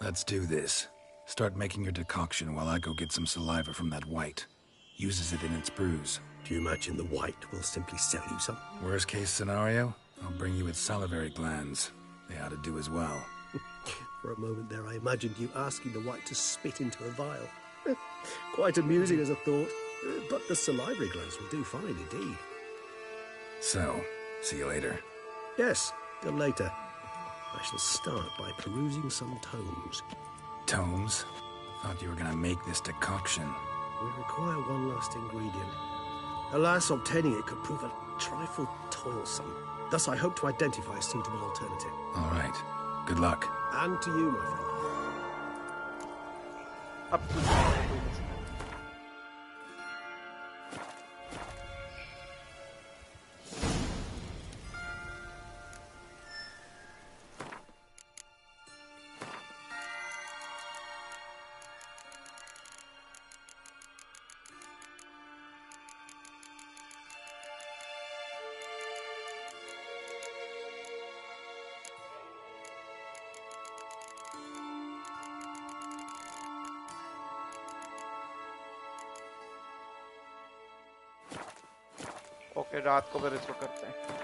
Let's do this. Start making your decoction while I go get some saliva from that white. Uses it in its brews. Do you imagine the white will simply sell you some? Worst case scenario, I'll bring you its salivary glands. They ought to do as well. For a moment there, I imagined you asking the white to spit into a vial. Quite amusing as a thought, but the salivary glands will do fine indeed. So, see you later. Yes, till later. I shall start by perusing some tomes. Tomes? Thought you were gonna make this decoction. We require one last ingredient. Alas, obtaining it could prove a trifle toilsome. Thus, I hope to identify a suitable alternative. All right. Good luck. And to you, my friend. Okay रात को फिर इसको करते हैं